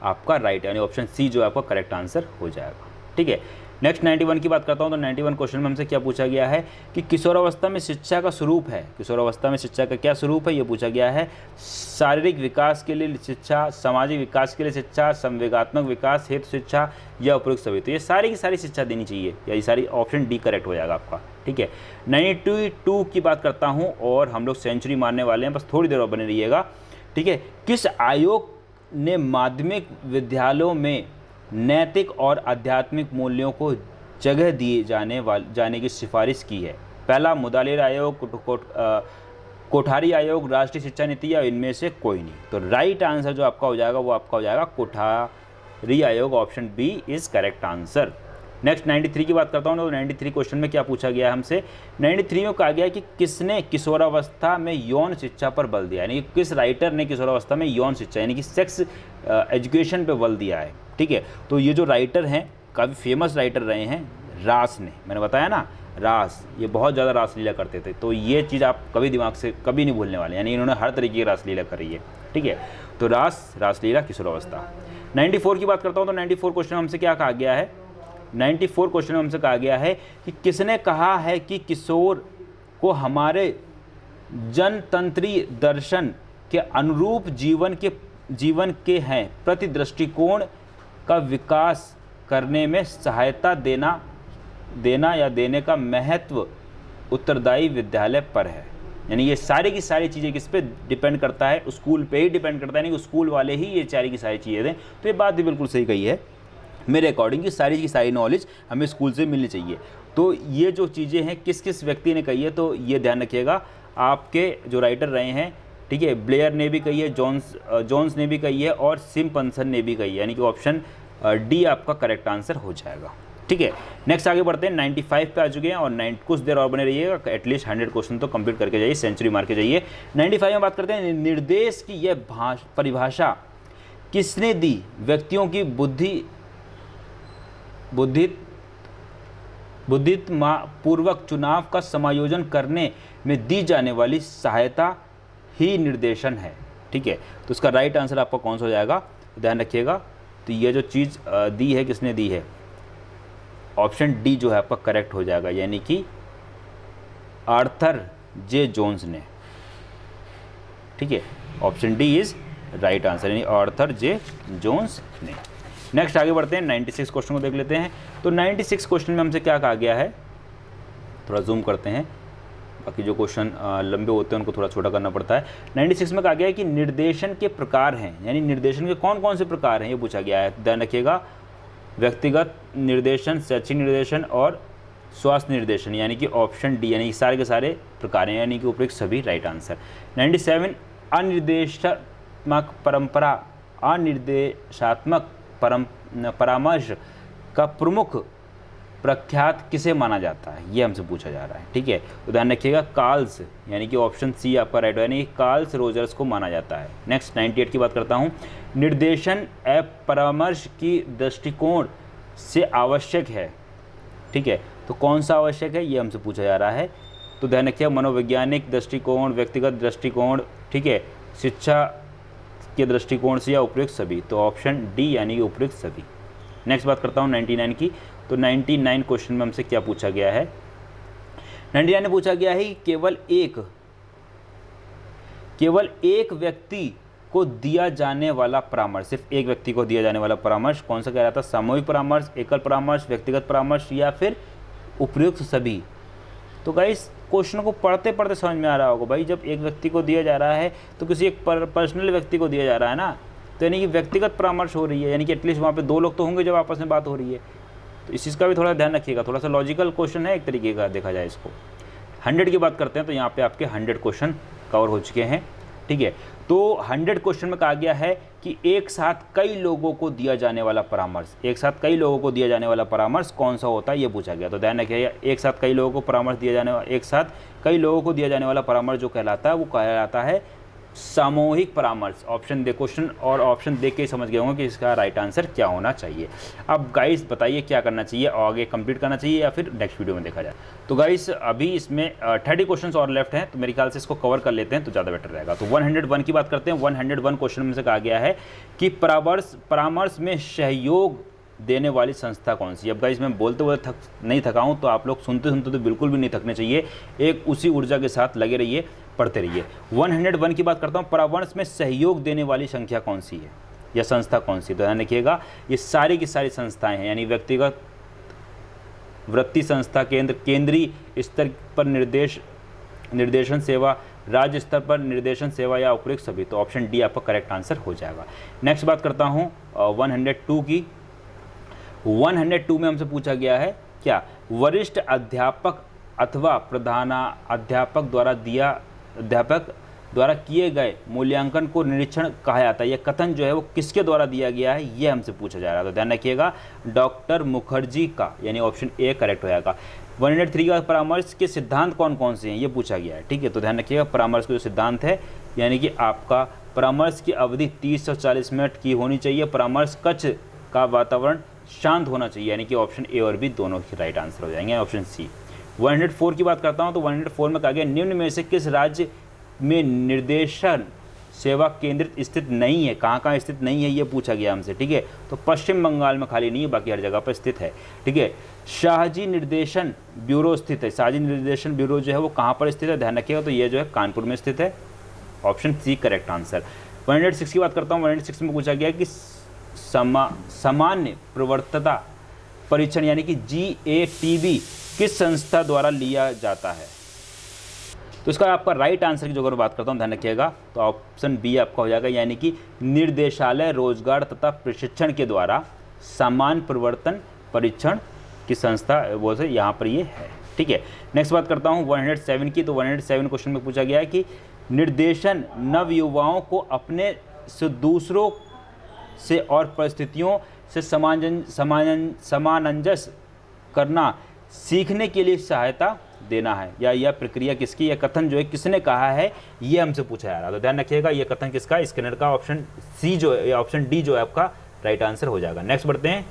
Speaker 1: आपका राइट, यानी ऑप्शन सी जो है आपका करेक्ट आंसर हो जाएगा। ठीक है। नेक्स्ट 91 की बात करता हूँ। तो 91 क्वेश्चन में हमसे क्या पूछा गया है कि किशोरावस्था में शिक्षा का स्वरूप है। किशोरावस्था में शिक्षा का क्या स्वरूप है ये पूछा गया है। शारीरिक विकास के लिए शिक्षा, सामाजिक विकास के लिए शिक्षा, संवेगात्मक विकास हेतु शिक्षा या उपयुक्त सभी। तो ये सारी की सारी शिक्षा देनी चाहिए, या ये सारी ऑप्शन डी करेक्ट हो जाएगा आपका। ठीक है। 92 की बात करता हूँ और हम लोग सेंचुरी मारने वाले हैं, बस थोड़ी देर और बने रहिएगा। ठीक है। किस आयोग ने माध्यमिक विद्यालयों में नैतिक और आध्यात्मिक मूल्यों को जगह दिए जाने की सिफारिश की है? पहला, मुदालिर आयोग, कोठारी आयोग, राष्ट्रीय शिक्षा नीति, या इनमें से कोई नहीं। तो राइट आंसर जो आपका हो जाएगा वो आपका हो जाएगा कोठारी आयोग, option B is correct answer. Next 93 की बात करता हूँ। तो 93 क्वेश्चन में क्या पूछा गया हमसे? 93 में कहा गया कि किसने किशोरावस्था में यौन शिक्षा पर बल दिया, यानी कि किस राइटर ने किशोरावस्था में यौन शिक्षा यानी कि सेक्स एजुकेशन पे बल दिया है। ठीक है। तो ये जो राइटर हैं काफ़ी फेमस राइटर रहे हैं, रास ने, मैंने बताया ना रास, ये बहुत ज़्यादा रासलीला करते थे। तो ये चीज़ आप कभी दिमाग से कभी नहीं भूलने वाले, यानी इन्होंने हर तरीके की रासलीला करी है। ठीक है। तो रासलीला किशोरावस्था। 94 की बात करता हूँ। तो 94 क्वेश्चन हमसे क्या कहा गया है? 94 क्वेश्चन में हमसे कहा गया है कि किसने कहा है कि किशोर को हमारे जनतंत्री दर्शन के अनुरूप जीवन के हैं प्रति दृष्टिकोण का विकास करने में सहायता देने का महत्व उत्तरदायी विद्यालय पर है। यानी ये सारी की सारी चीज़ें किस पे डिपेंड करता है? स्कूल पे ही डिपेंड करता है, यानी कि स्कूल वाले ही ये सारी की सारी चीज़ें दें। तो ये बात भी बिल्कुल सही कही है मेरे अकॉर्डिंग की सारी नॉलेज हमें स्कूल से मिलनी चाहिए। तो ये जो चीज़ें हैं किस किस व्यक्ति ने कही है, तो ये ध्यान रखिएगा, आपके जो राइटर रहे हैं, ठीक है, ब्लेयर ने भी कही है, जॉन्स ने भी कही है, और सिम्पसन ने भी कही है, यानी कि ऑप्शन डी आपका करेक्ट आंसर हो जाएगा। ठीक है। नेक्स्ट आगे बढ़ते हैं। 95 पे आ चुके हैं और कुछ देर और बने रहिएगा, एटलीस्ट 100 क्वेश्चन तो कंप्लीट करके जाइए, सेंचुरी मार के जाइए। 95 में बात करते हैं निर्देश की यह परिभाषा किसने दी? व्यक्तियों की बुद्धित्वपूर्वक चुनाव का समायोजन करने में दी जाने वाली सहायता ही निर्देशन है। ठीक है। तो उसका राइट आंसर आपका कौन सा हो जाएगा? ध्यान रखिएगा। तो ये जो चीज़ दी है किसने दी है? ऑप्शन डी जो है आपका करेक्ट हो जाएगा, यानी कि आर्थर जे जोन्स ने। ठीक है। Option D is right answer, यानी आर्थर जे जोन्स ने। नेक्स्ट आगे बढ़ते हैं, 96 क्वेश्चन को देख लेते हैं। तो 96 क्वेश्चन में हमसे क्या कहा गया है? थोड़ा जूम करते हैं, बाकी जो क्वेश्चन लंबे होते हैं उनको थोड़ा छोटा करना पड़ता है। 96 में कहा गया है कि निर्देशन के प्रकार हैं, यानी निर्देशन के कौन कौन से प्रकार हैं ये पूछा गया है। ध्यान रखिएगा, व्यक्तिगत निर्देशन, शैक्षिक निर्देशन और स्वास्थ्य निर्देशन, यानी कि ऑप्शन डी, यानी सारे के सारे प्रकार हैं, यानी कि उपयुक्त सभी राइट आंसर। 97 अनिर्देशात्मक परामर्श का प्रमुख
Speaker 2: प्रख्यात किसे माना जाता है, ये हमसे पूछा जा रहा है। ठीक है, तो ध्यान रखिएगा कार्ल्स, यानी कि ऑप्शन सी आपका राइट है, यानी कार्ल्स रोजर्स को माना जाता है। नेक्स्ट 98 की बात करता हूँ। निर्देशन एवं परामर्श की दृष्टिकोण से आवश्यक है। ठीक है, तो कौन सा आवश्यक है, ये हमसे पूछा जा रहा है। तो ध्यान रखिए मनोवैज्ञानिक दृष्टिकोण, व्यक्तिगत दृष्टिकोण, ठीक है, शिक्षा के दृष्टिकोण से या उपयुक्त सभी। तो ऑप्शन डी यानी कि उपयुक्त सभी। नेक्स्ट बात करता हूँ 99 की। तो 99 क्वेश्चन में हमसे क्या पूछा गया है, 99 में पूछा गया है कि केवल एक व्यक्ति को दिया जाने वाला परामर्श, सिर्फ एक व्यक्ति को दिया जाने वाला परामर्श कौन सा कह रहा था, सामूहिक परामर्श, एकल परामर्श, व्यक्तिगत परामर्श या फिर उपयुक्त सभी। तो गाइस क्वेश्चन को पढ़ते पढ़ते समझ में आ रहा होगा भाई, जब एक व्यक्ति को दिया जा रहा है तो किसी एक पर्सनल व्यक्ति को दिया जा रहा है ना, तो यानी कि व्यक्तिगत परामर्श हो रही है, यानी कि एटलीस्ट वहाँ पे 2 लोग तो होंगे जब आपस में बात हो रही है। तो इस चीज़ का भी थोड़ा ध्यान रखिएगा, थोड़ा सा लॉजिकल क्वेश्चन है एक तरीके का देखा जाए इसको। 100 की बात करते हैं तो यहाँ पे आपके 100 क्वेश्चन कवर हो चुके हैं। ठीक है, तो 100 क्वेश्चन में कहा गया है कि एक साथ कई लोगों को दिया जाने वाला परामर्श, एक साथ कई लोगों को दिया जाने वाला परामर्श कौन सा होता है, ये पूछा गया। तो ध्यान रखिए, एक साथ कई लोगों को परामर्श दिया जाने वाला, एक साथ कई लोगों को दिया जाने वाला परामर्श जो कहलाता है वो कहलाता है सामूहिक परामर्श। ऑप्शन दे क्वेश्चन और ऑप्शन देख के समझ गए होंगे कि इसका राइट आंसर क्या होना चाहिए। अब गाइस बताइए क्या करना चाहिए, और आगे कंप्लीट करना चाहिए या फिर नेक्स्ट वीडियो में देखा जाए। तो गाइस अभी इसमें 30 क्वेश्चंस और लेफ्ट हैं, तो मेरे ख्याल से इसको कवर कर लेते हैं तो ज़्यादा बेटर रहेगा। तो 101 की बात करते हैं। 101 क्वेश्चन में से कहा गया है कि परामर्श में सहयोग देने वाली संस्था कौन सी। अब गाइस मैं बोलते हुए नहीं थका हूँ, तो आप लोग सुनते सुनते तो बिल्कुल भी नहीं थकने चाहिए, एक उसी ऊर्जा के साथ लगे रहिए, पढ़ते रहिए। 101 की बात करता हूँ, परामर्श में सहयोग देने वाली संख्या कौन सी है या संस्था कौन सी। तो ध्यान रखिएगा, ये सारी की सारी संस्थाएं हैं, यानी व्यक्तिगत, वृत्ति संस्था, केंद्रीय स्तर पर निर्देशन सेवा, राज्य स्तर पर निर्देशन सेवा या उपयुक्त सभी। तो ऑप्शन डी आपका करेक्ट आंसर हो जाएगा। नेक्स्ट बात करता हूँ 102 की। 102 में हमसे पूछा गया है क्या, वरिष्ठ अध्यापक अथवा प्रधानाध्यापक द्वारा किए गए मूल्यांकन को निरीक्षण कहा जाता है। यह कथन जो है वो किसके द्वारा दिया गया है, ये हमसे पूछा जा रहा है। तो ध्यान रखिएगा, डॉक्टर मुखर्जी का, यानी ऑप्शन ए करेक्ट हो जाएगा। 103 का परामर्श के सिद्धांत कौन कौन से हैं, ये पूछा गया है। ठीक है, तो ध्यान रखिएगा, परामर्श के जो सिद्धांत है, यानी कि आपका परामर्श की अवधि 30 से 40 मिनट की होनी चाहिए, परामर्श कक्ष का वातावरण शांत होना चाहिए, यानी कि ऑप्शन ए और बी दोनों ही राइट आंसर हो जाएंगे, ऑप्शन सी। 104 की बात करता हूँ। तो 104 में कहा गया, निम्न में से किस राज्य में निर्देशन सेवा केंद्रित स्थित नहीं है, कहाँ कहाँ स्थित नहीं है, ये पूछा गया हमसे। ठीक है, तो पश्चिम बंगाल में खाली नहीं है, बाकी हर जगह पर स्थित है। ठीक है, शाहजी निर्देशन ब्यूरो स्थित है, शाहजी निर्देशन ब्यूरो जो है वो कहाँ पर स्थित है, ध्यान रखिएगा, तो ये जो है कानपुर में स्थित है, ऑप्शन सी करेक्ट आंसर। 106 की बात करता हूँ। 106 में पूछा गया कि सामान्य प्रवर्तता परीक्षण, यानी कि GATB किस संस्था द्वारा लिया जाता है। तो इसका आपका राइट आंसर की जो अगर बात करता हूँ, ध्यान रखिएगा, तो ऑप्शन बी आपका हो जाएगा, यानी कि निर्देशालय रोजगार तथा प्रशिक्षण के द्वारा सामान्य प्रवर्तन परीक्षण की संस्था वो से यहाँ पर ये है। ठीक है, नेक्स्ट बात करता हूँ 107 की। तो 107 क्वेश्चन में पूछा गया है कि निर्देशन नवयुवाओं को अपने से दूसरों से और परिस्थितियों से समानंजस करना सीखने के लिए सहायता देना है, या यह प्रक्रिया किसकी, यह कथन जो है किसने कहा है, ये हमसे पूछा जा रहा है। तो ध्यान रखिएगा, यह कथन किसका, स्किनर का। ऑप्शन सी जो है, ऑप्शन डी जो है आपका राइट आंसर हो जाएगा। नेक्स्ट बढ़ते हैं,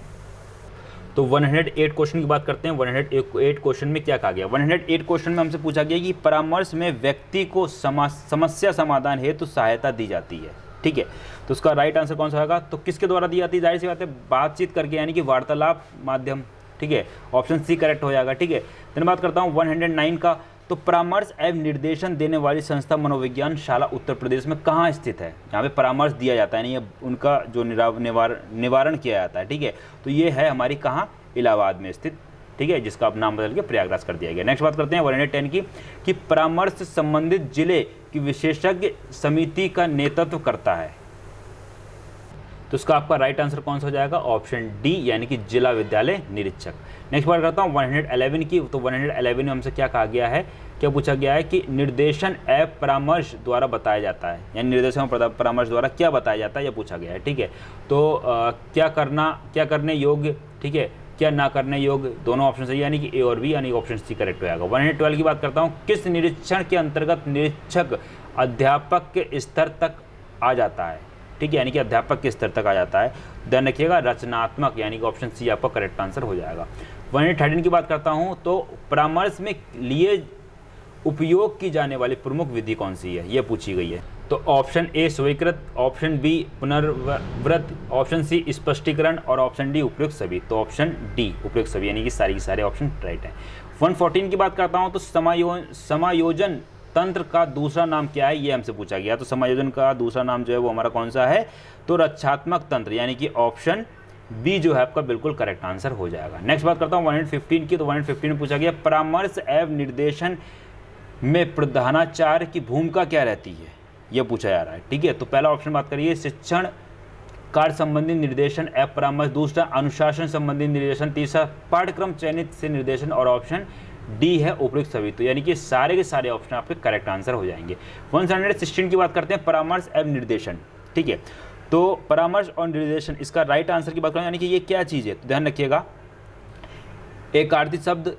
Speaker 2: तो 108 क्वेश्चन की बात करते हैं। 108 क्वेश्चन में क्या कहा गया। 108 क्वेश्चन में हमसे पूछा गया कि परामर्श में व्यक्ति को समस्या समाधान हेतु सहायता दी जाती है। ठीक है, तो उसका राइट आंसर कौन सा होगा, तो किसके द्वारा दी जाती है, जाहिर सी बात है बातचीत करके, यानी कि वार्तालाप माध्यम। ठीक है, ऑप्शन सी करेक्ट हो जाएगा। ठीक है, फिर बात करता हूँ 109 का। तो परामर्श एवं निर्देशन देने वाली संस्था मनोविज्ञान शाला उत्तर प्रदेश में कहाँ स्थित है, यहाँ पे परामर्श दिया जाता है, यानी उनका जो निवारण किया जाता है। ठीक है, तो ये है हमारी कहाँ, इलाहाबाद में स्थित। ठीक है, जिसका अब नाम बदल के प्रयागराज कर दिया गया। नेक्स्ट बात करते हैं 110 की, कि परामर्श संबंधित जिले की विशेषज्ञ समिति का नेतृत्व करता है। तो उसका आपका राइट आंसर कौन सा हो जाएगा, ऑप्शन डी, यानी कि जिला विद्यालय निरीक्षक। नेक्स्ट बात करता हूँ 111 की। तो 111 में हमसे क्या कहा गया है, क्या पूछा गया है कि निर्देशन एवं परामर्श द्वारा बताया जाता है, यानी निर्देशन एवं परामर्श द्वारा क्या बताया जाता है, यह पूछा गया है। ठीक है, तो क्या करने योग्य, ठीक है, क्या ना करने योग्य, दोनों ऑप्शन सही, यानी कि ए और बी, यानी ऑप्शन सी करेक्ट हो जाएगा। 112 की बात करता हूँ, किस निरीक्षण के अंतर्गत निरीक्षक अध्यापक के स्तर तक आ जाता है, ठीक है, यानी कि अध्यापक के स्तर तक आ जाता है। ध्यान रखिएगा रचनात्मक, यानी कि ऑप्शन सी आपका करेक्ट आंसर हो जाएगा। 113 की बात करता हूँ, तो परामर्श में लिए उपयोग की जाने वाली प्रमुख विधि कौन सी है, ये पूछी गई है। तो ऑप्शन ए स्वीकृत, ऑप्शन बी पुनर्व्रत, ऑप्शन सी स्पष्टीकरण और ऑप्शन डी उपयुक्त सभी। तो ऑप्शन डी उपयुक्त सभी, यानी कि सारी के सारे ऑप्शन राइट हैं। 114 की बात करता हूँ, तो समायोजन तंत्र का दूसरा नाम क्या है, ये हमसे पूछा गया। तो समायोजन का दूसरा नाम जो है वो हमारा कौन सा है, तो रक्षात्मक तंत्र, यानी कि ऑप्शन बी जो है आपका बिल्कुल करेक्ट आंसर हो जाएगा। नेक्स्ट बात करता हूँ 115 की, तो 115 में पूछा गया परामर्श एवं निर्देशन में प्रधानाचार्य की भूमिका क्या रहती है, यह पूछा जा रहा है, ठीक है। तो पहला ऑप्शन बात करिए शिक्षण कार्य संबंधी निर्देशन एवं परामर्श, दूसरा अनुशासन संबंधी निर्देशन, तीसरा पाठ्यक्रम चयनित से निर्देशन और ऑप्शन डी है उपयुक्त सभी। तो यानी कि सारे के सारे ऑप्शन आपके करेक्ट आंसर हो जाएंगे। 116 की बात करते हैं परामर्श एवं निर्देशन, ठीक है। तो परामर्श और निर्देशन, इसका राइट आंसर की बात करें, यानी कि ये क्या चीज़ है, तो ध्यान रखिएगा एक आर्थिक शब्द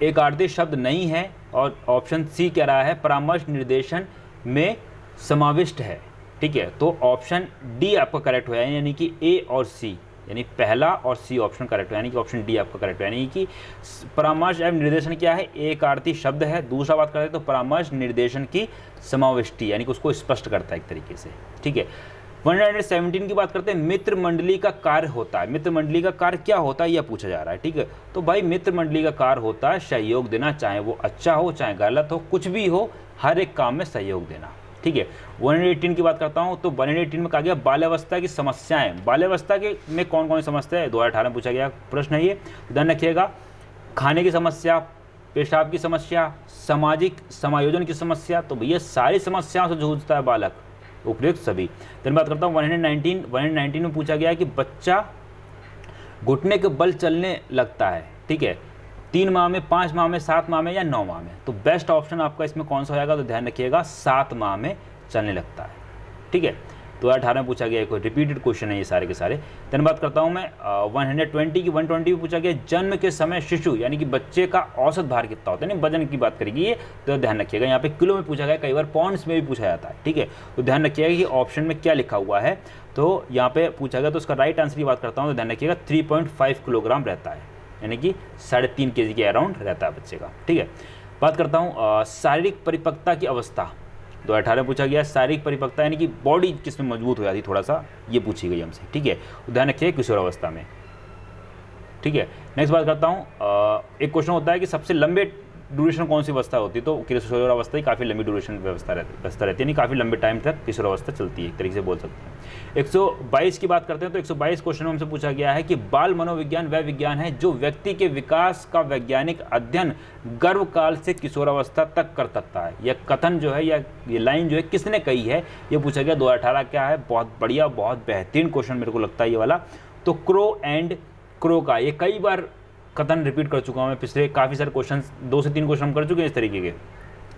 Speaker 2: एक आर्थिक शब्द नहीं है, और ऑप्शन सी कह रहा है परामर्श निर्देशन में समाविष्ट है, ठीक है। तो ऑप्शन डी आपका करेक्ट हो जाएगा, यानी कि ए और सी, यानी पहला और सी ऑप्शन करेक्ट हो, यानी कि ऑप्शन डी आपका करेक्ट हो, यानी कि परामर्श एवं निर्देशन क्या है, एक आर्थिक शब्द है। दूसरा बात करते हैं तो परामर्श निर्देशन की समाविष्टि, यानी कि उसको स्पष्ट करता है एक तरीके से, ठीक है। 117 की बात करते हैं मित्र मंडली का कार्य होता है, मित्र मंडली का कार्य क्या होता है यह पूछा जा रहा है, ठीक है। तो भाई मित्र मंडली का कार्य होता है सहयोग देना, चाहे वो अच्छा हो चाहे गलत हो, कुछ भी हो, हर एक काम में सहयोग देना, ठीक है। 118 की बात करता हूँ, तो 118 में कहा गया बाल्यावस्था की समस्याएं, बाल्यावस्था के में कौन कौन सी समस्या है, 2018 में पूछा गया प्रश्न है ये, ध्यान रखिएगा खाने की समस्या, पेशाब की समस्या, सामाजिक समायोजन की समस्या, तो भैया सारी समस्याओं से जूझता है बालक, उपयुक्त सभी। then बात करता हूँ 119 में पूछा गया है कि बच्चा घुटने के बल चलने लगता है, ठीक है, 3 माह में, 5 माह में, 7 माह में या 9 माह में। तो बेस्ट ऑप्शन आपका इसमें कौन सा हो जाएगा, तो ध्यान रखिएगा 7 माह में चलने लगता है, ठीक है। 2018 में पूछा गया, कोई रिपीटेड क्वेश्चन है ये सारे के सारे। देन बात करता हूँ मैं 120 में पूछा गया जन्म के समय शिशु यानी कि बच्चे का औसत भार कितना होता है, नहीं वजन की बात करेगी ये, तो ध्यान रखिएगा। यहाँ पे किलो में पूछा गया, कई बार पाउंड्स में भी पूछा जाता है, ठीक है। तो ध्यान रखिएगा कि ऑप्शन में क्या लिखा हुआ है, तो यहाँ पे पूछा गया, तो उसका राइट आंसर की बात करता हूँ तो ध्यान रखिएगा 3.5 किलोग्राम रहता है, यानी कि 3.5 kg के अराउंड रहता है बच्चे का, ठीक है। बात करता हूँ शारीरिक परिपक्वता की अवस्था, 2018 पूछा गया शारीरिक परिपक्वता यानी कि बॉडी किसमें मजबूत हो जाती थोड़ा सा, ये पूछी गई हमसे, ठीक है। ध्यान रखिए किशोरावस्था में, ठीक है। नेक्स्ट बात करता हूँ, एक क्वेश्चन होता है कि सबसे लंबे ड्यूरेशन कौन सी अवस्था होती है, तो किशोरावस्था ही काफ़ी लंबी ड्यूरेशन व्यवस्था रहती है, यानी काफ़ी लंबे टाइम तक किशोरावस्था चलती है, एक तरीके से बोल सकते हैं। 122 की बात करते हैं, तो 122 क्वेश्चन में हमसे पूछा गया है कि बाल मनोविज्ञान वह विज्ञान है जो व्यक्ति के विकास का वैज्ञानिक अध्ययन गर्भकाल से किशोरावस्था तक कर सकता है। यह कथन जो है या ये लाइन जो है किसने कही है, ये पूछा गया 2018 क्या है, बहुत बढ़िया बहुत बेहतरीन क्वेश्चन मेरे को लगता है ये वाला। तो क्रो एंड क्रो का ये कई बार कथन रिपीट कर चुका हूँ मैं, पिछले काफ़ी सारे क्वेश्चन 2 से 3 क्वेश्चन हम कर चुके हैं इस तरीके के,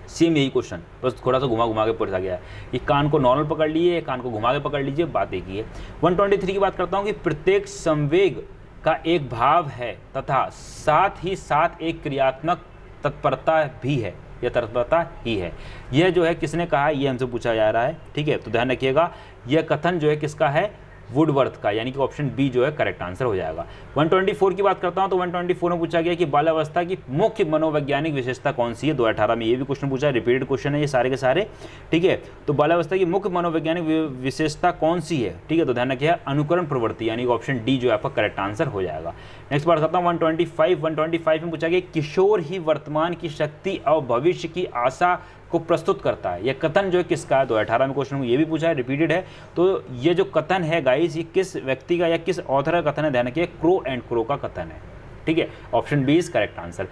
Speaker 2: सेम यही क्वेश्चन, बस थोड़ा सा घुमा के पूछा गया है। ये कान को नॉर्मल पकड़ लीजिए, कान को घुमा के पकड़ लीजिए, बात एक ही है। 123 की बात करता हूँ कि प्रत्येक संवेग का एक भाव है तथा साथ ही साथ एक क्रियात्मक तत्परता भी है, यह तत्परता ही है। यह जो है किसने कहा, यह हमसे पूछा जा रहा है, ठीक है। तो ध्यान रखिएगा यह कथन जो है किसका है, वुडवर्थ का, यानी कि ऑप्शन बी जो है करेक्ट आंसर हो जाएगा। 124 की बात करता हूं तो 124 में पूछा गया कि बाल्यावस्था की मुख्य मनोवैज्ञानिक विशेषता कौन सी है, 2018 में ये भी क्वेश्चन पूछा है, रिपीटेड क्वेश्चन है ये सारे के सारे, ठीक है। तो बाल्यावस्था की मुख्य मनोवैज्ञानिक विशेषता कौन सी है, ठीक है। तो ध्यान रखिए अनुकरण प्रवृत्ति, यानी कि ऑप्शन डी जो है आपका करेक्ट आंसर हो जाएगा। नेक्स्ट बात करता हूँ 125 में पूछा गया किशोर ही वर्तमान की शक्ति और भविष्य की आशा को प्रस्तुत करता है। यह कथन जो है किसका है, 2018 में क्वेश्चन ये भी पूछा है, रिपीटेड है। तो ये जो कथन है गाइस, ये किस व्यक्ति का या किस ऑथर का कथन है, ध्यान रखिए क्रो एंड क्रो का कथन है, ठीक है। Option B is correct answer.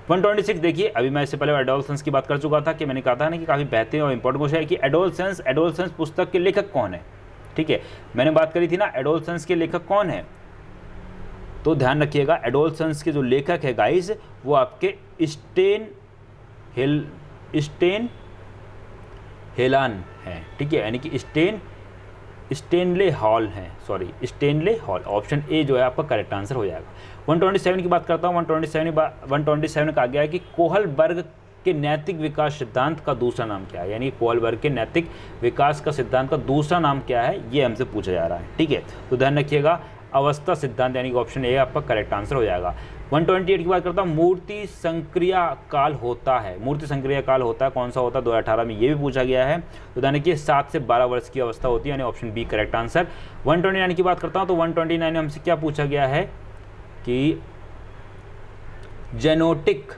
Speaker 2: 126 देखिए, अभी मैं इससे पहले एडोलसेंस की बात कर चुका था कि मैंने कहा था ना कि काफ़ी बेहतरीन और इंपॉर्टेंट क्वेश्चन है कि एडोलसेंस पुस्तक के लेखक कौन है, ठीक है। मैंने बात करी थी ना एडोलसेंस के लेखक कौन है, तो ध्यान रखिएगा एडोलसेंस के जो लेखक है गाइस वो आपके स्टेन हेलान है, ठीक है, यानी कि स्टेन स्टेनले हॉल हैं, sorry Stanley hall, option A जो है आपका करेक्ट आंसर हो जाएगा। 127 की बात करता हूँ। 127 कहा गया है कि कोहलबर्ग के नैतिक विकास सिद्धांत का दूसरा नाम क्या है, यानी कोहलबर्ग के नैतिक विकास का सिद्धांत का दूसरा नाम क्या है, ये हमसे पूछा जा रहा है। ठीक है, तो ध्यान रखिएगा अवस्था सिद्धांत, यानी कि ऑप्शन ए आपका करेक्ट आंसर हो जाएगा। 128 की बात करता हूँ। मूर्ति संक्रिया काल होता है, मूर्ति संक्रिया काल होता है, कौन सा होता है, 2018 में ये भी पूछा गया है। तो यानी कि 7 से 12 वर्ष की अवस्था होती है, यानी ऑप्शन बी करेक्ट आंसर। 129 की बात करता हूँ। तो 129 में हमसे क्या पूछा गया है कि जेनोटिक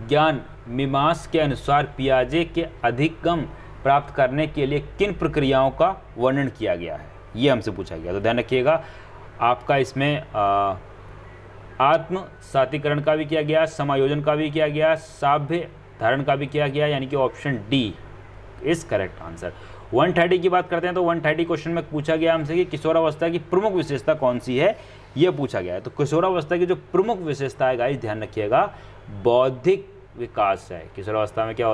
Speaker 2: ज्ञान मीमांस के अनुसार पियाजे के अधिगम प्राप्त करने के लिए किन प्रक्रियाओं का वर्णन किया गया है, ये हमसे पूछा गया। तो ध्यान रखिएगा आपका इसमें आत्म सातीकरण का भी किया गया, समायोजन का भी किया गया, साभ्य धारण का भी किया गया, यानी कि option D is correct answer. 130 की बात करते हैं। तो 130 क्वेश्चन में पूछा गया हमसे कि किशोरावस्था की प्रमुख विशेषता कौन सी है, ये पूछा गया है। तो किशोरावस्था की जो प्रमुख विशेषता है गाइस ध्यान रखिएगा, बौद्धिक विकास है। किशोरावस्था में क्या होता है